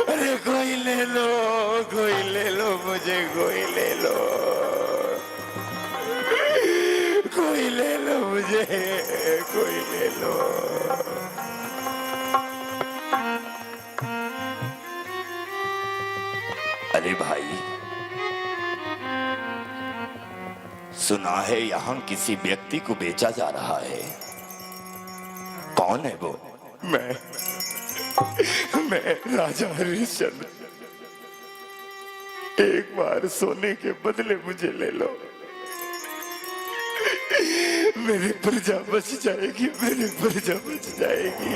अरे कोई ले लो, कोई ले लो, मुझे कोई ले लो, कोई ले लो, मुझे कोई ले लो। अरे भाई, सुना है यहाँ किसी व्यक्ति को बेचा जा रहा है। कौन है वो? मैं राजा हरिश्चंद्र। एक बार सोने के बदले मुझे ले लो, मेरी प्रजा बच जाएगी, मेरी प्रजा बच जाएगी।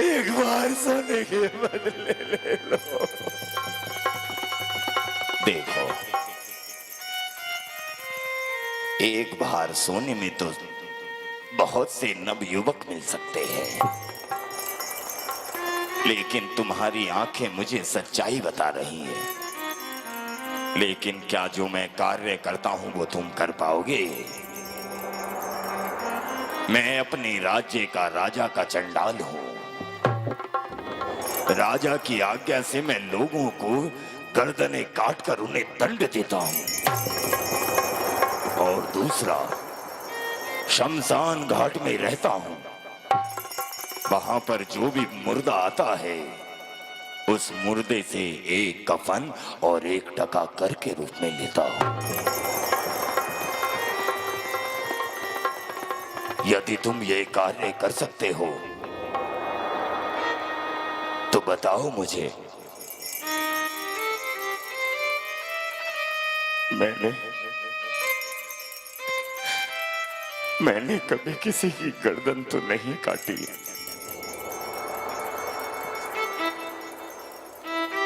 एक बार सोने के बदले ले लो। देखो, एक बार सोने में तो बहुत से नवयुवक मिल सकते हैं, लेकिन तुम्हारी आंखें मुझे सच्चाई बता रही हैं। लेकिन क्या जो मैं कार्य करता हूं वो तुम कर पाओगे? मैं अपने राज्य का राजा का चंडाल हूं। राजा की आज्ञा से मैं लोगों को गर्दनें काटकर उन्हें दंड देता हूं। और दूसरा, शमशान घाट में रहता हूं। वहां पर जो भी मुर्दा आता है, उस मुर्दे से एक कफन और एक टका कर के रूप में लेता हूं। यदि तुम ये कार्य कर सकते हो तो बताओ मुझे। मैंने कभी किसी की गर्दन तो नहीं काटी,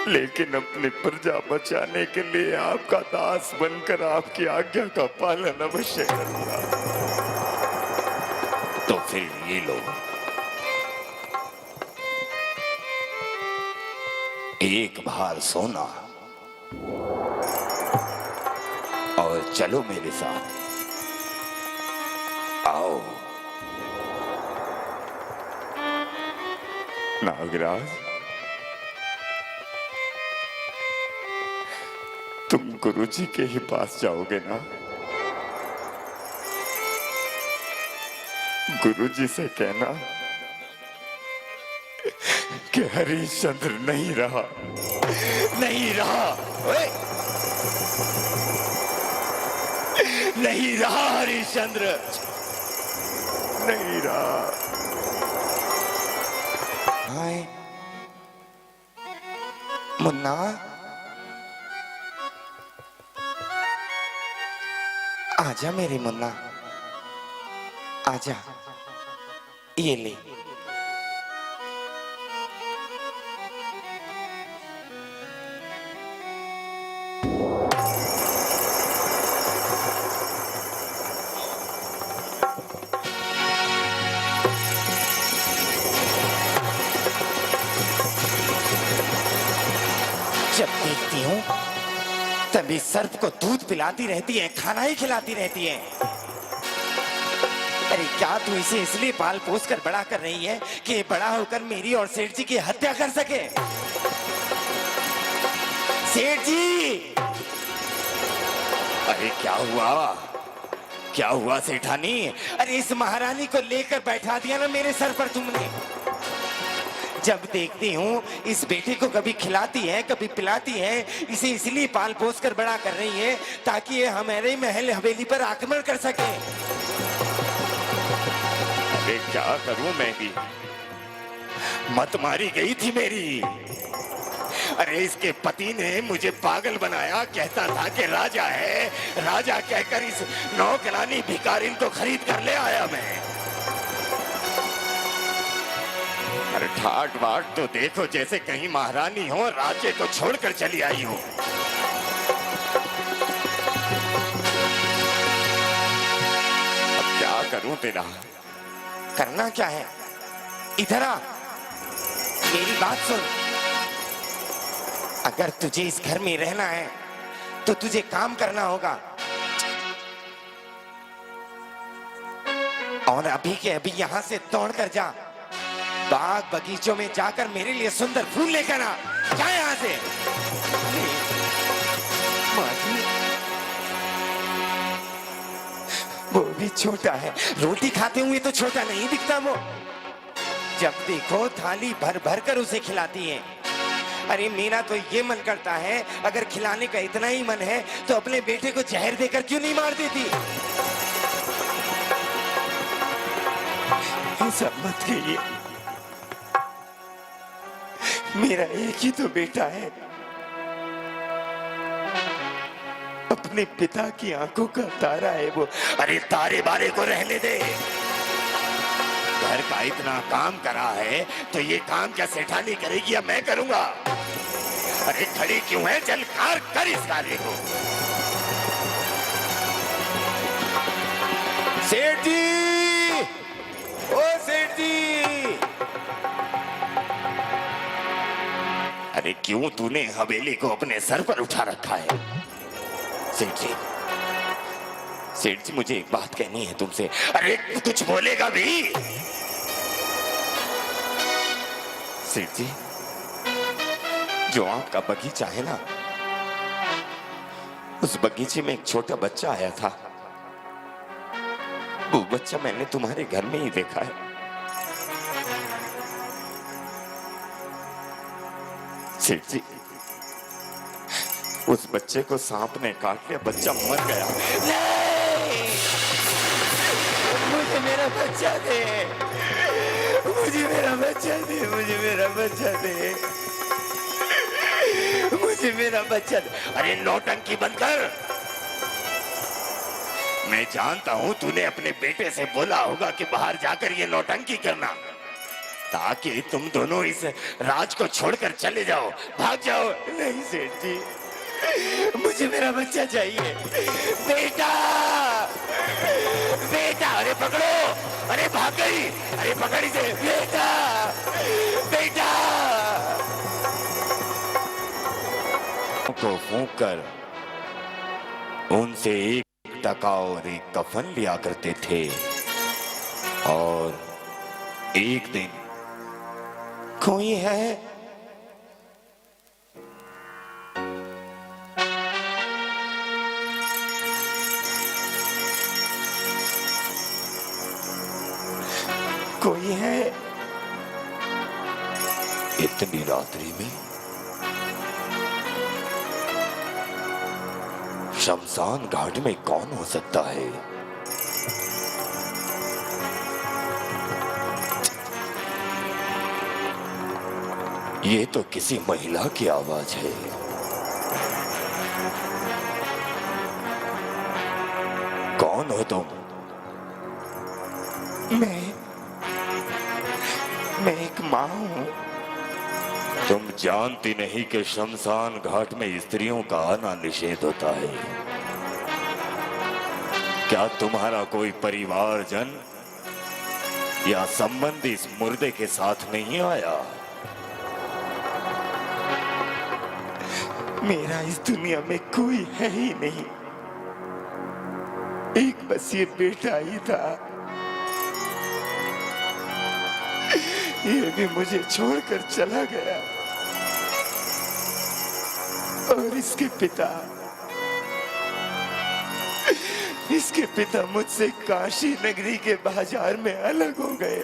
लेकिन अपनी प्रजा बचाने के लिए आपका दास बनकर आपकी आज्ञा का पालन अवश्य करूंगा। तो फिर ये लो, एक बार सोना और चलो मेरे साथ। आओ नागराज, तुम गुरुजी के ही पास जाओगे ना? गुरुजी से कहना कि हरिश्चंद्र नहीं रहा, नहीं रहा, ओए! नहीं रहा हरिश्चंद्र, नहीं रहा। हाय मुन्ना, आजा मेरी मुन्ना। आजा, ये ले। जब देखती हूँ तभी सर्प को दूध पिलाती रहती है, खाना ही खिलाती रहती है। अरे क्या तू इसे इसलिए पाल पोस कर बड़ा कर रही है कि ये बड़ा होकर मेरी और सेठ जी की हत्या कर सके? सेठ जी! अरे क्या हुआ? क्या हुआ सेठानी? अरे इस महारानी को लेकर बैठा दिया ना मेरे सर पर तुमने। जब देखती हूँ इस बेटे को कभी खिलाती है कभी पिलाती है, इसे इसलिए पाल पोस कर बड़ा कर रही है ताकि ये हमारे महल हवेली पर आक्रमण कर सके। अरे क्या करूं मैं भी, मत मारी गई थी मेरी। अरे इसके पति ने मुझे पागल बनाया, कहता था कि राजा है, राजा कहकर इस नौकरानी भिखारिन को खरीद कर ले आया मैं। अरे ठाट बाट तो देखो जैसे कहीं महारानी हो, राज्य को छोड़कर चली आई हो। अब क्या करूं तेरा? करना क्या है? इधर आ, मेरी बात सुन। अगर तुझे इस घर में रहना है तो तुझे काम करना होगा, और अभी के अभी यहां से दौड़ कर जा, बाग बगीचों में जाकर मेरे लिए सुंदर फूल लेकर आ। जा यहां से। माँ जी, वो भी छोटा है, रोटी खाते हुए तो छोटा नहीं दिखता वो। जब देखो थाली भर भर कर उसे खिलाती है। अरे मेरा तो ये मन करता है अगर खिलाने का इतना ही मन है तो अपने बेटे को जहर देकर क्यों नहीं मार देती? सब मत कहिए, मेरा एक ही तो बेटा है, अपने पिता की आंखों का तारा है वो। अरे तारे बारे को रहने दे, घर का इतना काम करा है तो ये काम क्या सेठानी करेगी या मैं करूंगा? अरे खड़ी क्यों है? चल कार कर इस कार्य को। सेठ जी, ओ सेठ जी! अरे क्यों तूने हवेली को अपने सर पर उठा रखा है? सेठ जी, सेठ जी मुझे एक बात कहनी है तुमसे। अरे कुछ बोलेगा भी? सेठ जी, जो आपका बगीचा है ना, उस बगीचे में एक छोटा बच्चा आया था। वो बच्चा मैंने तुम्हारे घर में ही देखा है। सेठ जी, उस बच्चे को सांप ने काट लिया, बच्चा मर गया। मुझे मेरा बच्चा दे, मुझे मेरा बच्चा दे, मुझे मेरा बच्चा दे, मुझे मेरा बच्चा दे। अरे नौटंकी बंद कर। मैं जानता हूं तूने अपने बेटे से बोला होगा कि बाहर जाकर ये नौटंकी करना, ताकि तुम दोनों इस राज को छोड़कर चले जाओ, भाग जाओ। नहीं सेठ जी, मुझे मेरा बच्चा चाहिए। बेटा, बेटा! अरे पकड़ो! अरे भाग गई! अरे पकड़ इसे! बेटा, बेटा! को फूंक कर उनसे एक टका और एक कफन लिया करते थे, और एक दिन कोई है कोई है इतनी रात्रि में शमशान घाट में कौन हो सकता है? ये तो किसी महिला की आवाज है। कौन हो तुम? मैं एक माँ हूं। तुम जानती नहीं कि शमशान घाट में स्त्रियों का आना निषेध होता है। क्या तुम्हारा कोई परिवारजन या संबंधी इस मुर्दे के साथ नहीं आया? मेरा इस दुनिया में कोई है ही नहीं, एक बस ये बेटा ही था। ये भी मुझे छोड़कर चला गया और इसके पिता मुझसे काशी नगरी के बाजार में अलग हो गए।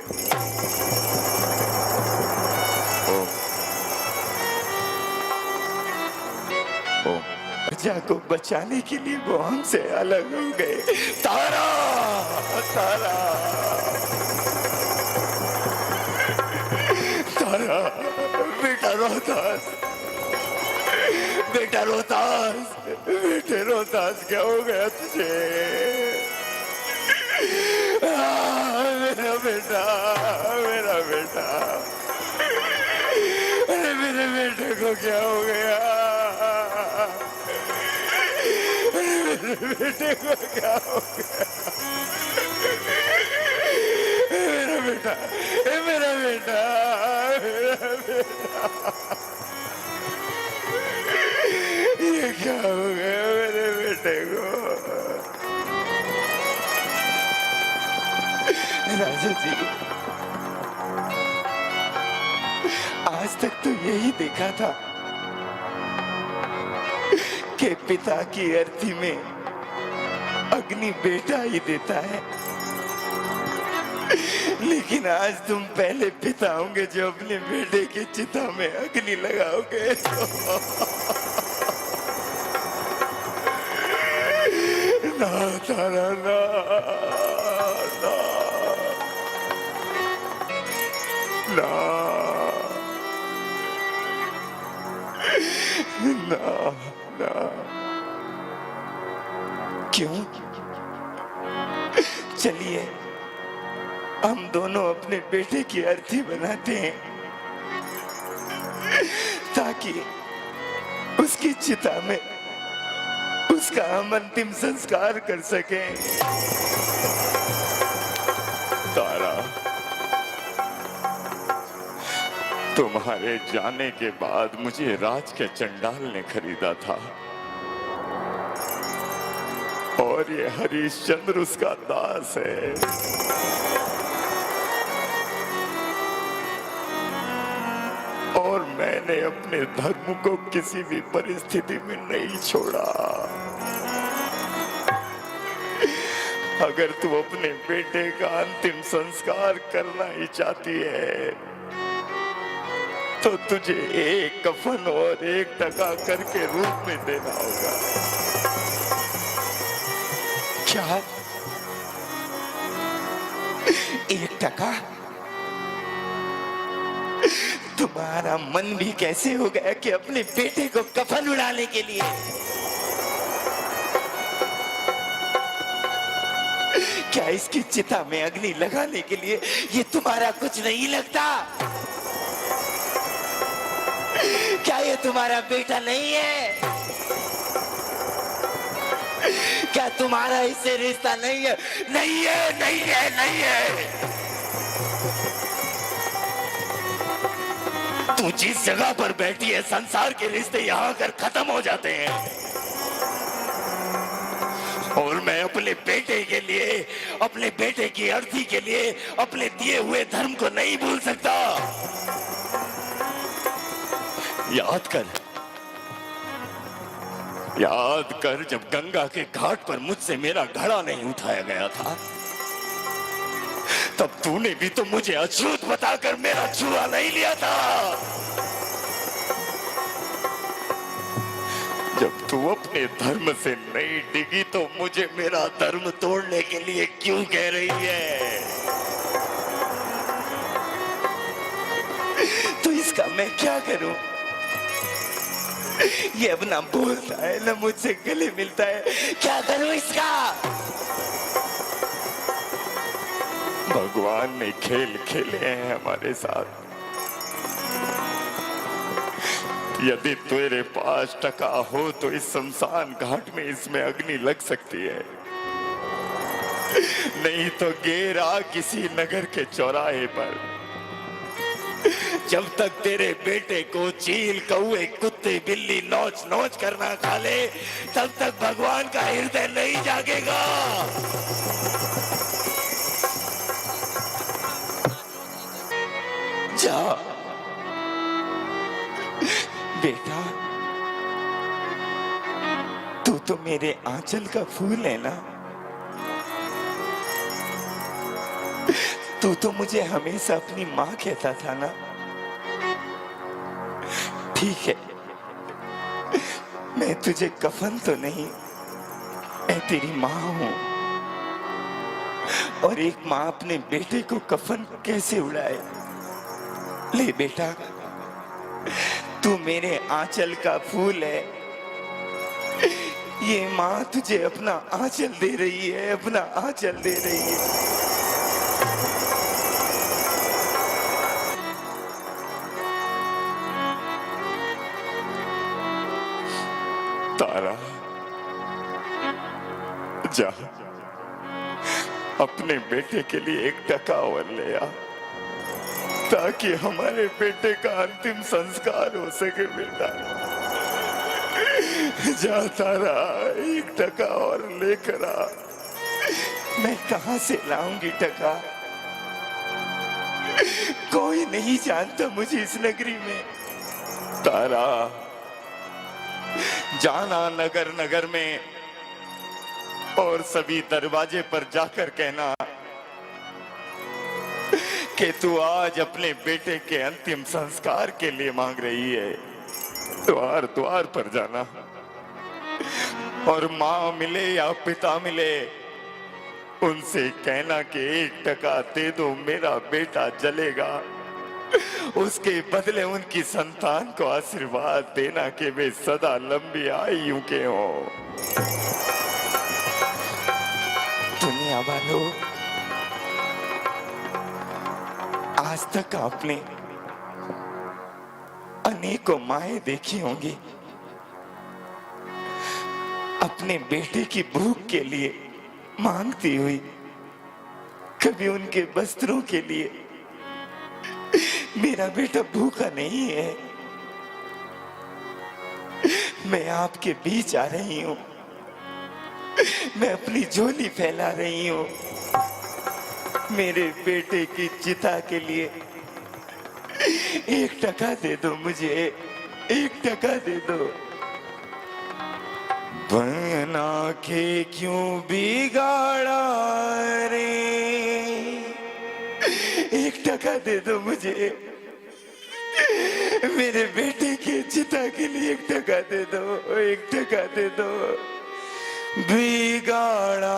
प्रजा को बचाने के लिए वो हमसे अलग हो गए। तारा, तारा, तारा, बेटा रोहतास, बेटा रोहतास, बेटे रोहतास, क्या हो गया तुझे? मेरा बेटा, मेरा बेटा, अरे मेरे बेटे को क्या हो गया? मेरे बेटे को क्या हो गया? मेरा बेटा, मेरा बेटा, मेरा बेटा, ये क्या हो गया मेरे बेटे को? राजा जी, आज तक तो यही देखा था कि पिता की अर्थी में अग्नि बेटा ही देता है, लेकिन आज तुम पहले पिता होंगे जो अपने बेटे की चिता में अग्नि लगाओगे। ना तारा, ना, ना, ना, ना, ना। क्यों? चलिए हम दोनों अपने बेटे की अर्थी बनाते हैं ताकि उसकी चिता में उसका हम अंतिम संस्कार कर सकें। तारा, तुम्हारे जाने के बाद मुझे राज के चंडाल ने खरीदा था और ये हरिश्चंद्र उसका दास है। और मैंने अपने धर्म को किसी भी परिस्थिति में नहीं छोड़ा। अगर तू अपने बेटे का अंतिम संस्कार करना ही चाहती है तो तुझे एक कफन और एक टका करके रूप में देना होगा। क्या? एक टका? तुम्हारा मन भी कैसे हो गया कि अपने बेटे को कफन उड़ाने के लिए क्या इसकी चिता में अग्नि लगाने के लिए ये तुम्हारा कुछ नहीं लगता? क्या ये तुम्हारा बेटा नहीं है? क्या तुम्हारा इससे रिश्ता नहीं है? नहीं है, नहीं है, नहीं है। तू जिस जगह पर बैठी है संसार के रिश्ते यहाँ आकर खत्म हो जाते हैं और मैं अपने बेटे के लिए, अपने बेटे की अर्थी के लिए अपने दिए हुए धर्म को नहीं भूल सकता। याद कर जब गंगा के घाट पर मुझसे मेरा घड़ा नहीं उठाया गया था तब तूने भी तो मुझे अछूत बताकर मेरा छुआ नहीं लिया था। जब तू अपने धर्म से नहीं डिगी तो मुझे मेरा धर्म तोड़ने के लिए क्यों कह रही है? तो इसका मैं क्या करूं? ये अब ना बोलता है ना मुझसे गले मिलता है, क्या करूं इसका? भगवान ने खेल खेले हैं हमारे साथ। यदि तेरे पास टका हो तो इस शमशान घाट में इसमें अग्नि लग सकती है, नहीं तो गेरा किसी नगर के चौराहे पर। जब तक तेरे बेटे को चील कौए कुत्ते बिल्ली नोच नोच करना खा ले, तब तक भगवान का हृदय नहीं जागेगा। जा बेटा, तू तो मेरे आंचल का फूल है ना। तू तो मुझे हमेशा अपनी माँ कहता था ना। ठीक है, मैं तुझे कफन तो नहीं, मैं तेरी माँ हूं। और एक माँ अपने बेटे को कफन कैसे उड़ाए। ले बेटा, तू मेरे आंचल का फूल है। ये माँ तुझे अपना आंचल दे रही है, अपना आंचल दे रही है। तारा, जा अपने बेटे के लिए 1 टका और ले आ, ताकि हमारे बेटे का अंतिम संस्कार हो सके। बेटा जा तारा, 1 टका और लेकर आ। मैं कहां से लाऊंगी टका? कोई नहीं जानता मुझे इस नगरी में। तारा, जाना नगर नगर में और सभी दरवाजे पर जाकर कहना कि तू आज अपने बेटे के अंतिम संस्कार के लिए मांग रही है। द्वार द्वार पर जाना और माँ मिले या पिता मिले, उनसे कहना कि 1 टका दे दो, मेरा बेटा जलेगा। उसके बदले उनकी संतान को आशीर्वाद देना कि वे सदा लंबी आयु के हों। दुनिया वालों, आज तक आपने अनेकों माएं देखी होंगी अपने बेटे की भूख के लिए मांगती हुई, कभी उनके वस्त्रों के लिए। मेरा बेटा भूखा नहीं है। मैं आपके बीच आ रही हूं, मैं अपनी झोली फैला रही हूं। मेरे बेटे की चिता के लिए 1 टका दे दो मुझे, 1 टका दे दो। बना के क्यों बिगाड़ा रे, 1 टका दे दो मुझे। मेरे बेटे के चिता के लिए 1 टका दे दो, 1 टका दे दो। बिगाड़ा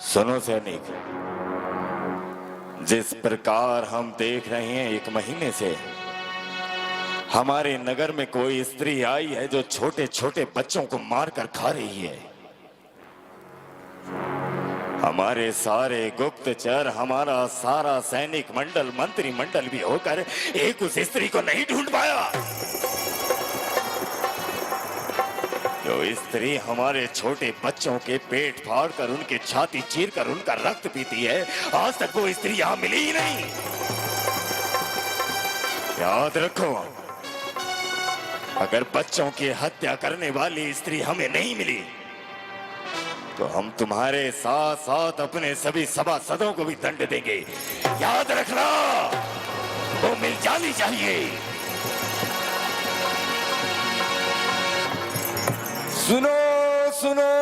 सुनो सैनिक, जिस प्रकार हम देख रहे हैं 1 महीने से हमारे नगर में कोई स्त्री आई है जो छोटे छोटे बच्चों को मारकर खा रही है। हमारे सारे गुप्तचर, हमारा सारा सैनिक मंडल, मंत्री मंडल भी होकर एक उस स्त्री को नहीं ढूंढ पाया। जो स्त्री हमारे छोटे बच्चों के पेट फाड़कर, उनके छाती चीरकर उनका रक्त पीती है, आज तक वो स्त्री यहां मिली ही नहीं। याद रखो, अगर बच्चों की हत्या करने वाली स्त्री हमें नहीं मिली तो हम तुम्हारे साथ साथ अपने सभी सभासदों को भी दंड देंगे। याद रखना, वो मिल जानी चाहिए। सुनो सुनो,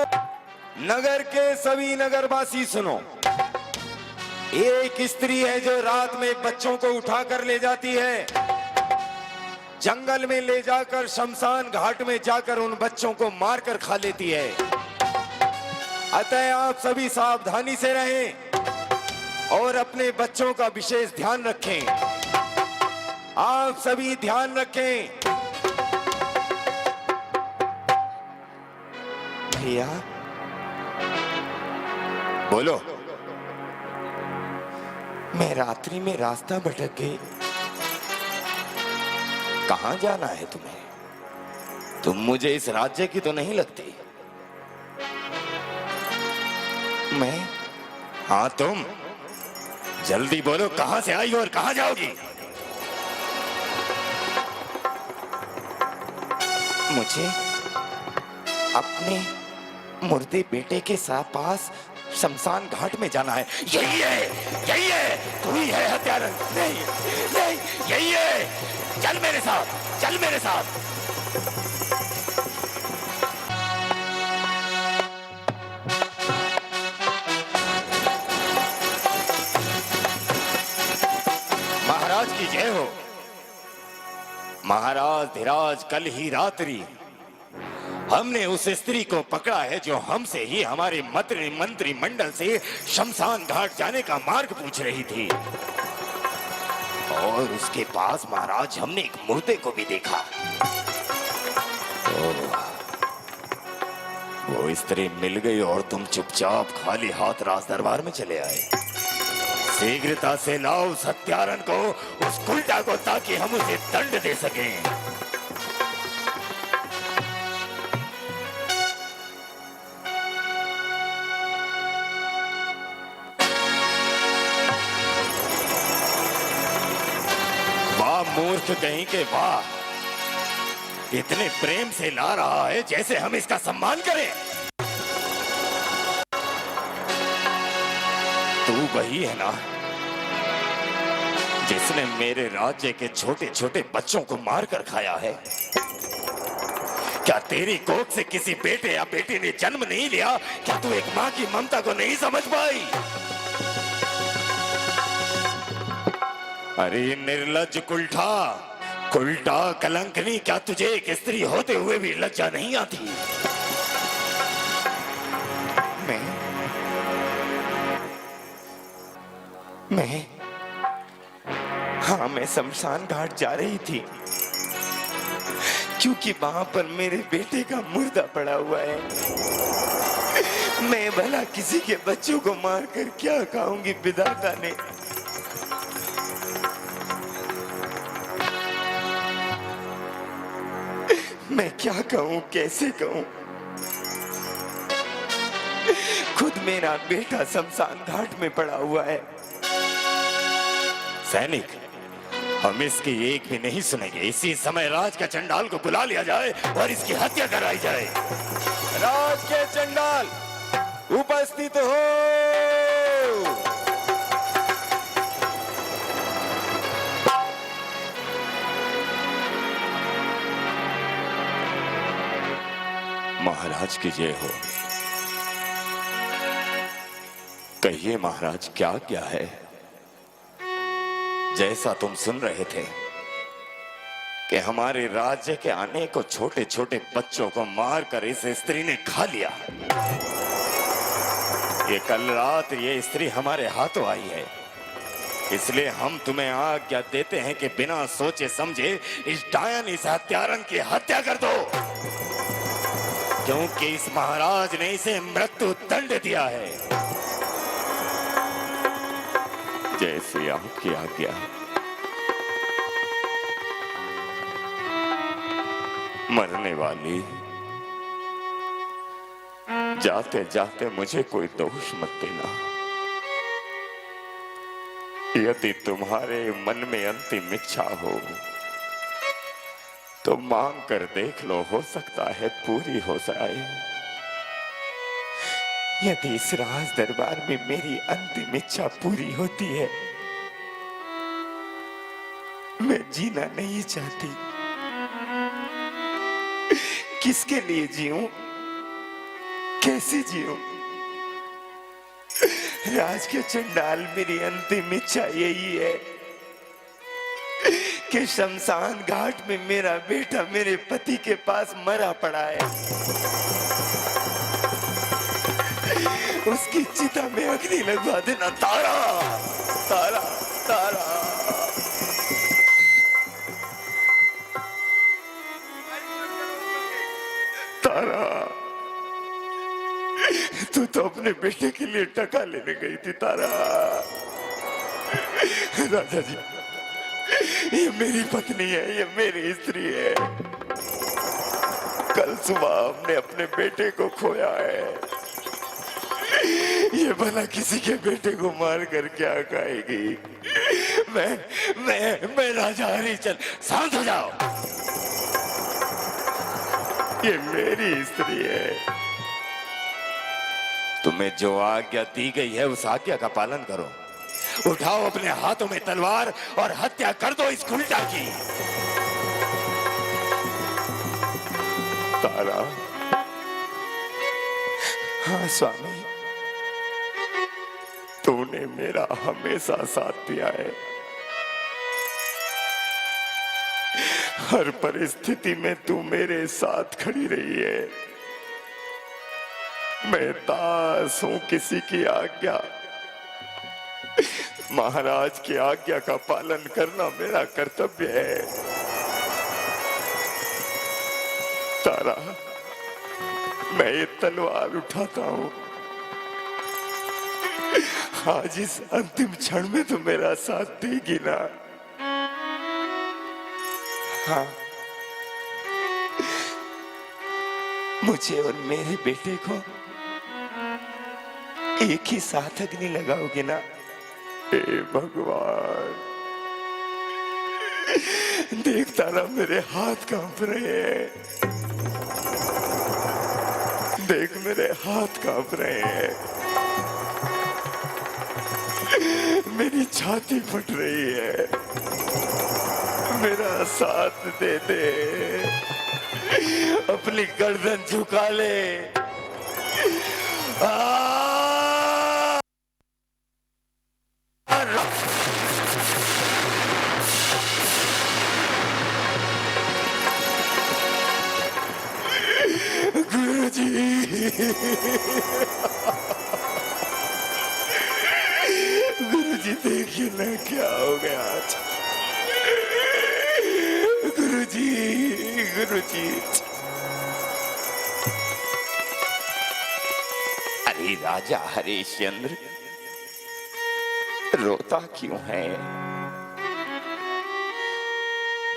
नगर के सभी नगरवासी सुनो। एक स्त्री है जो रात में बच्चों को उठाकर ले जाती है, जंगल में ले जाकर शमशान घाट में जाकर उन बच्चों को मारकर खा लेती है। अतः आप सभी सावधानी से रहें और अपने बच्चों का विशेष ध्यान रखें। आप सभी ध्यान रखें। भैया बोलो, मैं रात्रि में रास्ता भटक गई। कहां जाना है तुम्हें? तुम मुझे इस राज्य की तो नहीं लगती। मैं? हाँ तुम, जल्दी बोलो, कहां से आई हो और कहां जाओगी? मुझे अपने मुर्दे बेटे के साथ पास शमशान घाट में जाना है। यही है, तू ही है हत्यारा। नहीं नहीं, यही है। चल मेरे साथ, चल मेरे साथ। महाराज की जय हो। महाराज धीराज, कल ही रात्रि हमने उस स्त्री को पकड़ा है जो हमसे ही हमारे मंत्रिमंडल से शमशान घाट जाने का मार्ग पूछ रही थी। और उसके पास महाराज हमने एक मुर्दे को भी देखा। वो स्त्री मिल गई और तुम चुपचाप खाली हाथ राज दरबार में चले आए। शीघ्रता से लाओ उस हत्यारन को, उस गुंडा को, ताकि हम उसे दंड दे सकें। मूर्ख कहीं के वाह, इतने प्रेम से ला रहा है जैसे हम इसका सम्मान करें। तू वही है ना जिसने मेरे राज्य के छोटे छोटे बच्चों को मारकर खाया है? क्या तेरी कोख से किसी बेटे या बेटी ने जन्म नहीं लिया? क्या तू एक मां की ममता को नहीं समझ पाई? अरे निर्लज्ज कुल्टा कलंकनी, क्या तुझे एक स्त्री होते हुए भी लज्जा नहीं आती? मैं शमशान घाट जा रही थी क्योंकि वहां पर मेरे बेटे का मुर्दा पड़ा हुआ है। मैं भला किसी के बच्चों को मारकर क्या खाऊंगी विधाता ने? मैं क्या कहूं, कैसे कहूं? खुद मेरा बेटा शमशान घाट में पड़ा हुआ है। सैनिक, हम इसकी एक भी नहीं सुनेंगे। इसी समय राज के चंडाल को बुला लिया जाए और इसकी हत्या कराई जाए। राज के चंडाल उपस्थित हो। महाराज की जय हो। कहिए महाराज, क्या क्या है? जैसा तुम सुन रहे थे कि हमारे राज्य के अनेकों छोटे छोटे बच्चों को मारकर इस स्त्री ने खा लिया। ये कल रात ये स्त्री हमारे हाथों आई है, इसलिए हम तुम्हें आज्ञा देते हैं कि बिना सोचे समझे इस डायन, इस हत्यारन की हत्या कर दो, क्योंकि इस महाराज ने इसे मृत्यु दंड दिया है। जैसी आपकी आज्ञा। मरने वाली, जाते जाते मुझे कोई दोष मत देना। यदि तुम्हारे मन में अंतिम इच्छा हो तो मांग कर देख लो, हो सकता है पूरी हो जाए। यदि इस राज दरबार में मेरी अंतिम इच्छा पूरी होती है, मैं जीना नहीं चाहती। किसके लिए जीऊं? कैसे जियो? राज के चंडाल, मेरी अंतिम इच्छा यही है कि शमशान घाट में मेरा बेटा मेरे पति के पास मरा पड़ा है, उसकी चिता में अग्नि लगवा देना। तारा, तारा, तारा। तारा, तू तो अपने बेटे के लिए टका लेने गई थी। तारा, राजा जी, ये मेरी पत्नी है, ये मेरी स्त्री है। कल सुबह हमने अपने बेटे को खोया है। ये भला किसी के बेटे को मार कर क्या खाएगी? मैं राजा हरिश्चंद्र। शांत हो जाओ, ये मेरी स्त्री है। तुम्हें जो आज्ञा दी गई है उस आज्ञा का पालन करो। उठाओ अपने हाथों में तलवार और हत्या कर दो इस खुलटा की। तारा, हाँ स्वामी, तूने मेरा हमेशा साथ दिया है। हर परिस्थिति में तू मेरे साथ खड़ी रही है। मैं दास हूं किसी की आज्ञा। महाराज की आज्ञा का पालन करना मेरा कर्तव्य है। तारा, मैं ये तलवार उठाता हूं। आज इस अंतिम क्षण में तो मेरा साथ देगी ना? हाँ, मुझे और मेरे बेटे को एक ही साथ अग्नि लगाओगे ना? हे भगवान, देख तारा, मेरे हाथ कांप रहे हैं। देख, मेरे हाथ कांप रहे हैं। मेरी छाती फट रही है। मेरा साथ दे दे, अपनी गर्दन झुका ले। गुरुजी, गुरुजी, देखिए ना क्या हो गया आज। गुरुजी, गुरुजी। अरे राजा हरिश्चंद्र, रोता क्यों है?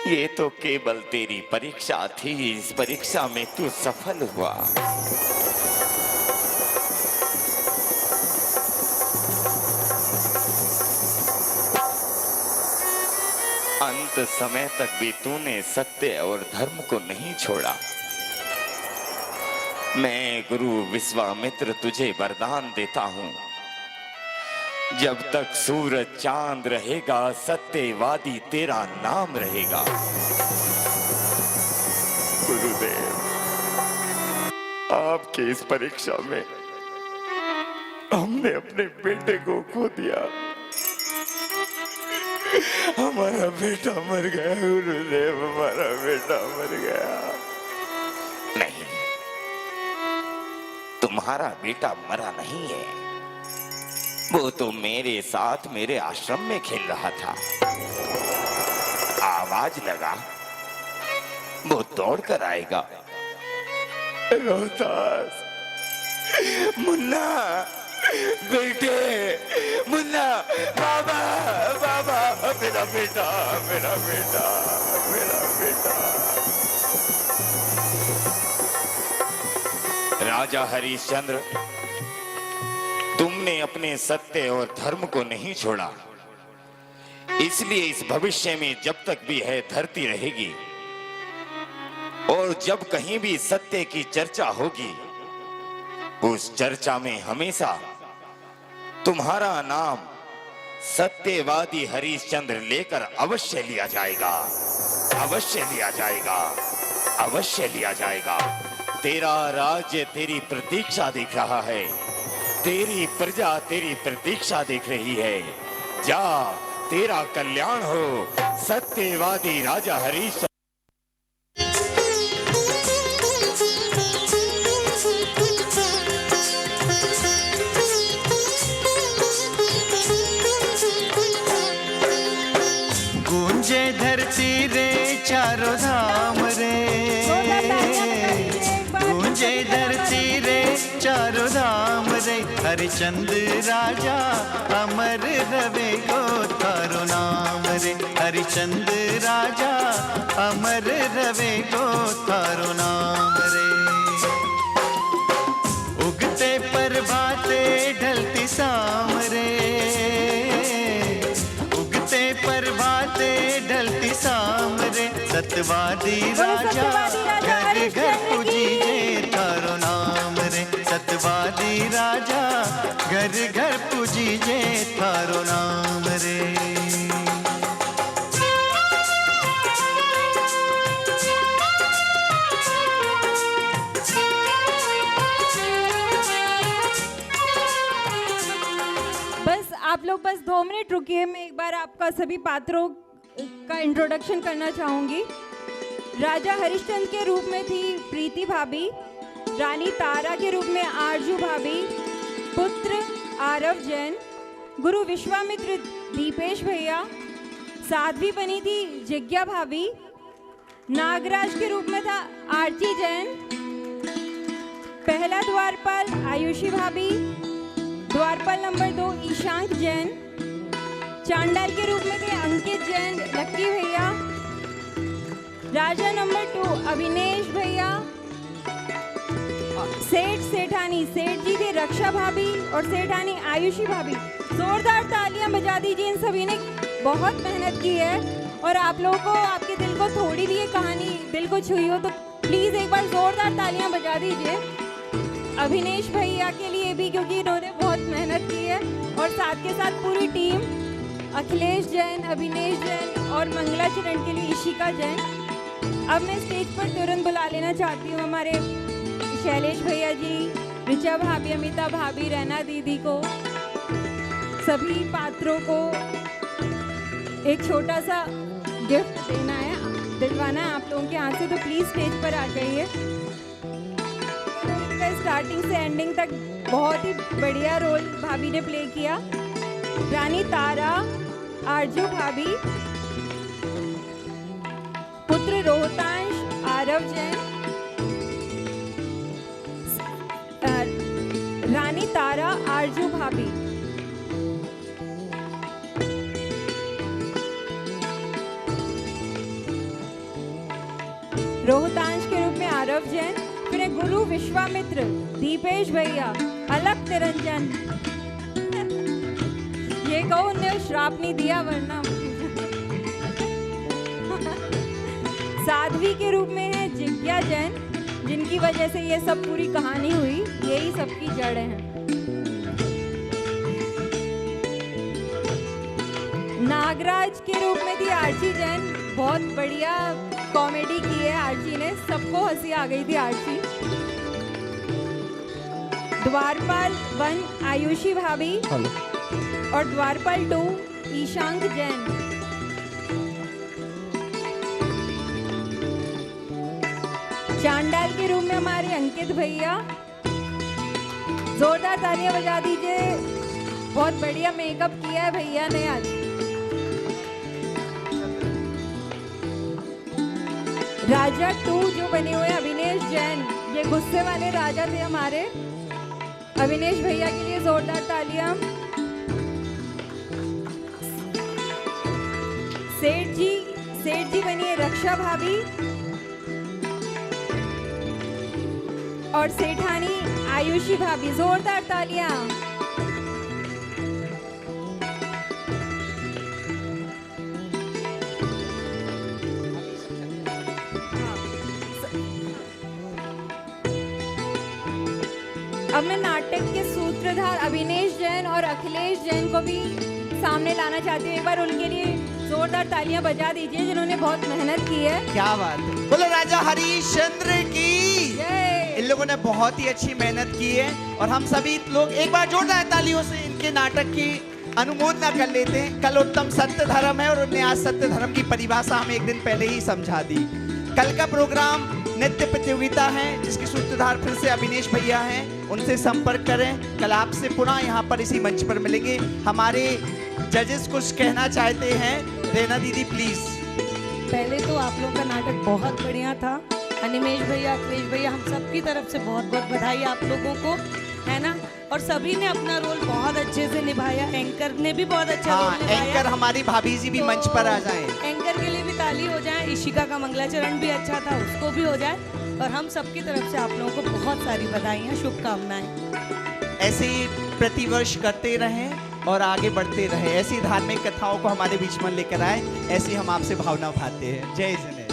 ये तो केवल तेरी परीक्षा थी। इस परीक्षा में तू सफल हुआ। अंत समय तक भी तूने सत्य और धर्म को नहीं छोड़ा। मैं गुरु विश्वामित्र तुझे वरदान देता हूं, जब तक सूरज चांद रहेगा सत्यवादी तेरा नाम रहेगा। गुरुदेव, आपकी इस परीक्षा में हमने अपने बेटे को खो दिया। हमारा बेटा मर गया गुरुदेव, हमारा बेटा मर गया। नहीं, तुम्हारा बेटा मरा नहीं है। वो तो मेरे साथ मेरे आश्रम में खेल रहा था। आवाज लगा, वो दौड़ कर आएगा। रोहतास, मुन्ना, बेटे, मुन्ना, बाबा, बाबा, मेरा बेटा, मेरा बेटा, मेरा बेटा। राजा हरिश्चंद्र, तुमने अपने सत्य और धर्म को नहीं छोड़ा, इसलिए इस भविष्य में जब तक भी है धरती रहेगी, और जब कहीं भी सत्य की चर्चा होगी, उस चर्चा में हमेशा तुम्हारा नाम सत्यवादी हरिश्चंद्र लेकर अवश्य लिया जाएगा, अवश्य लिया जाएगा, अवश्य लिया जाएगा। तेरा राज्य तेरी प्रतीक्षा देख रहा है, तेरी प्रजा तेरी प्रतीक्षा देख रही है। जा, तेरा कल्याण हो, सत्यवादी राजा हरीश। गूंजे धरती रे चारों धाम रे, गूंजे धरती रे चारों धाम रे, हरिचंद्र राजा अमर रवे गो थारो नाम रे, हरिचंद्र राजा अमर रवे गो थारो नाम रे। उगते प्रभाते ढलती शाम रे, उगते प्रभाते ढलती शाम रे, सत्यवादी राजा घर घर पूजिए थारो नाम रे, सत्यवादी राजा घर घर पूजिए थारो नाम रे। बस आप लोग बस 2 मिनट रुकिए, मैं एक बार आपका सभी पात्रों का इंट्रोडक्शन करना चाहूंगी। राजा हरिश्चंद्र के रूप में थी प्रीति भाभी, रानी तारा के रूप में आरजू भाभी, पुत्र आरव जैन, गुरु विश्वामित्र दीपेश भैया, साध्वी बनी थी जिज्ञा भाभी, नागराज के रूप में था आरती जैन, पहला द्वारपाल आयुषी भाभी, द्वारपाल नंबर 2 ईशांक जैन, चांडाल के रूप में थे अंकित जैन लक्की भैया, राजा नंबर 2 अभिनेश भैया, सेठ सेठानी सेठ जी थे रक्षा भाभी और सेठानी आयुषी भाभी। जोरदार तालियां बजा दीजिए, इन सभी ने बहुत मेहनत की है और आप लोगों को आपके दिल को थोड़ी भी ये कहानी दिल को छुई हो तो प्लीज एक बार जोरदार तालियां बजा दीजिए अभिनेश भैया के लिए भी, क्योंकि इन्होंने बहुत मेहनत की है, और साथ के साथ पूरी टीम अखिलेश जैन, अभिनेश जैन और मंगला चरण के लिए इशिका जैन। अब मैं स्टेज पर तुरंत बुला लेना चाहती हूँ हमारे शैलेश भैया जी, ऋचा भाभी, अमिता भाभी, रैना दीदी को, सभी पात्रों को एक छोटा सा गिफ्ट देना है, दिलवाना है आप लोगों के हाथ से, तो प्लीज स्टेज पर आ जाइए। स्टार्टिंग से एंडिंग तक बहुत ही बढ़िया रोल भाभी ने प्ले किया। रानी तारा आरजू भाभी, पुत्र रोहतांश आरव जैन, रानी तारा आरजू भाभी, रोहतांश के रूप में आरव जैन, फिर गुरु विश्वामित्र दीपेश भैया, अलग निरंजन, ये कहो उन्हें श्राप नहीं दिया वरना साध्वी के रूप में है जिज्ञा जैन, जिनकी वजह से ये सब पूरी कहानी हुई, यही सबकी जड़ है। नागराज के रूप में थी आरची जैन, बहुत बढ़िया कॉमेडी की है आरची ने, सबको हंसी आ गई थी आरची। द्वारपाल 1 आयुषी भाभी और द्वारपाल 2 ईशांक जैन। चांडाल के रूप में हमारे अंकित भैया, जोरदार तालियां बजा दीजिए, बहुत बढ़िया मेकअप किया है भैया ने आज। राजा 2 जो बने हुए अभिनेश जैन, ये गुस्से वाले राजा थे हमारे, अभिनेश भैया के लिए जोरदार तालियां। सेठ जी बनी है रक्षा भाभी और सेठानी आयुषी भाभी, जोरदार तालियां। अब मैं नाटक के सूत्रधार अभिनेश जैन और अखिलेश जैन को भी सामने लाना चाहती हूँ, एक बार उनके लिए जोरदार तालियां बजा दीजिए, जिन्होंने बहुत मेहनत की है। क्या बात है, बोलो राजा हरिश्चंद्र की। इन लोगों ने बहुत ही अच्छी मेहनत की है और हम सभी लोग एक बार जोरदार तालियों से इनके नाटक की अनुमोदना कर लेते हैं। कल उत्तम सत्य धर्म है और उन्होंने आज सत्य धर्म की परिभाषा हमें एक दिन पहले ही समझा दी। कल का प्रोग्राम नृत्य प्रतियोगिता है जिसके सूत्रधार फिर से अविनेश भैया हैं, उनसे संपर्क करें। कल आपसे पुनः यहाँ पर इसी मंच पर मिलेंगे। हमारे जजेस कुछ कहना चाहते हैं, रेना दीदी प्लीज। पहले तो आप लोगों का नाटक बहुत बढ़िया था। अनिमेश भैया, अखिलेश भैया, हम सबकी तरफ से बहुत बहुत बधाई आप लोगों को, है ना। और सभी ने अपना रोल बहुत अच्छे से निभाया। एंकर ने भी बहुत अच्छा रोल निभाया। एंकर हमारी भाभी जी भी मंच पर आ जाएं। एंकर के लिए भी ताली हो जाए। इशिका का मंगलाचरण भी अच्छा था, उसको भी हो जाए। और हम सबकी तरफ से आप लोगों को बहुत सारी बधाइयाँ, शुभकामनाएं। ऐसे ही प्रतिवर्ष करते रहें और आगे बढ़ते रहें। ऐसी धार्मिक कथाओं को हमारे बीच में लेकर आए, ऐसी हम आपसे भावना उठाते हैं। जय जने।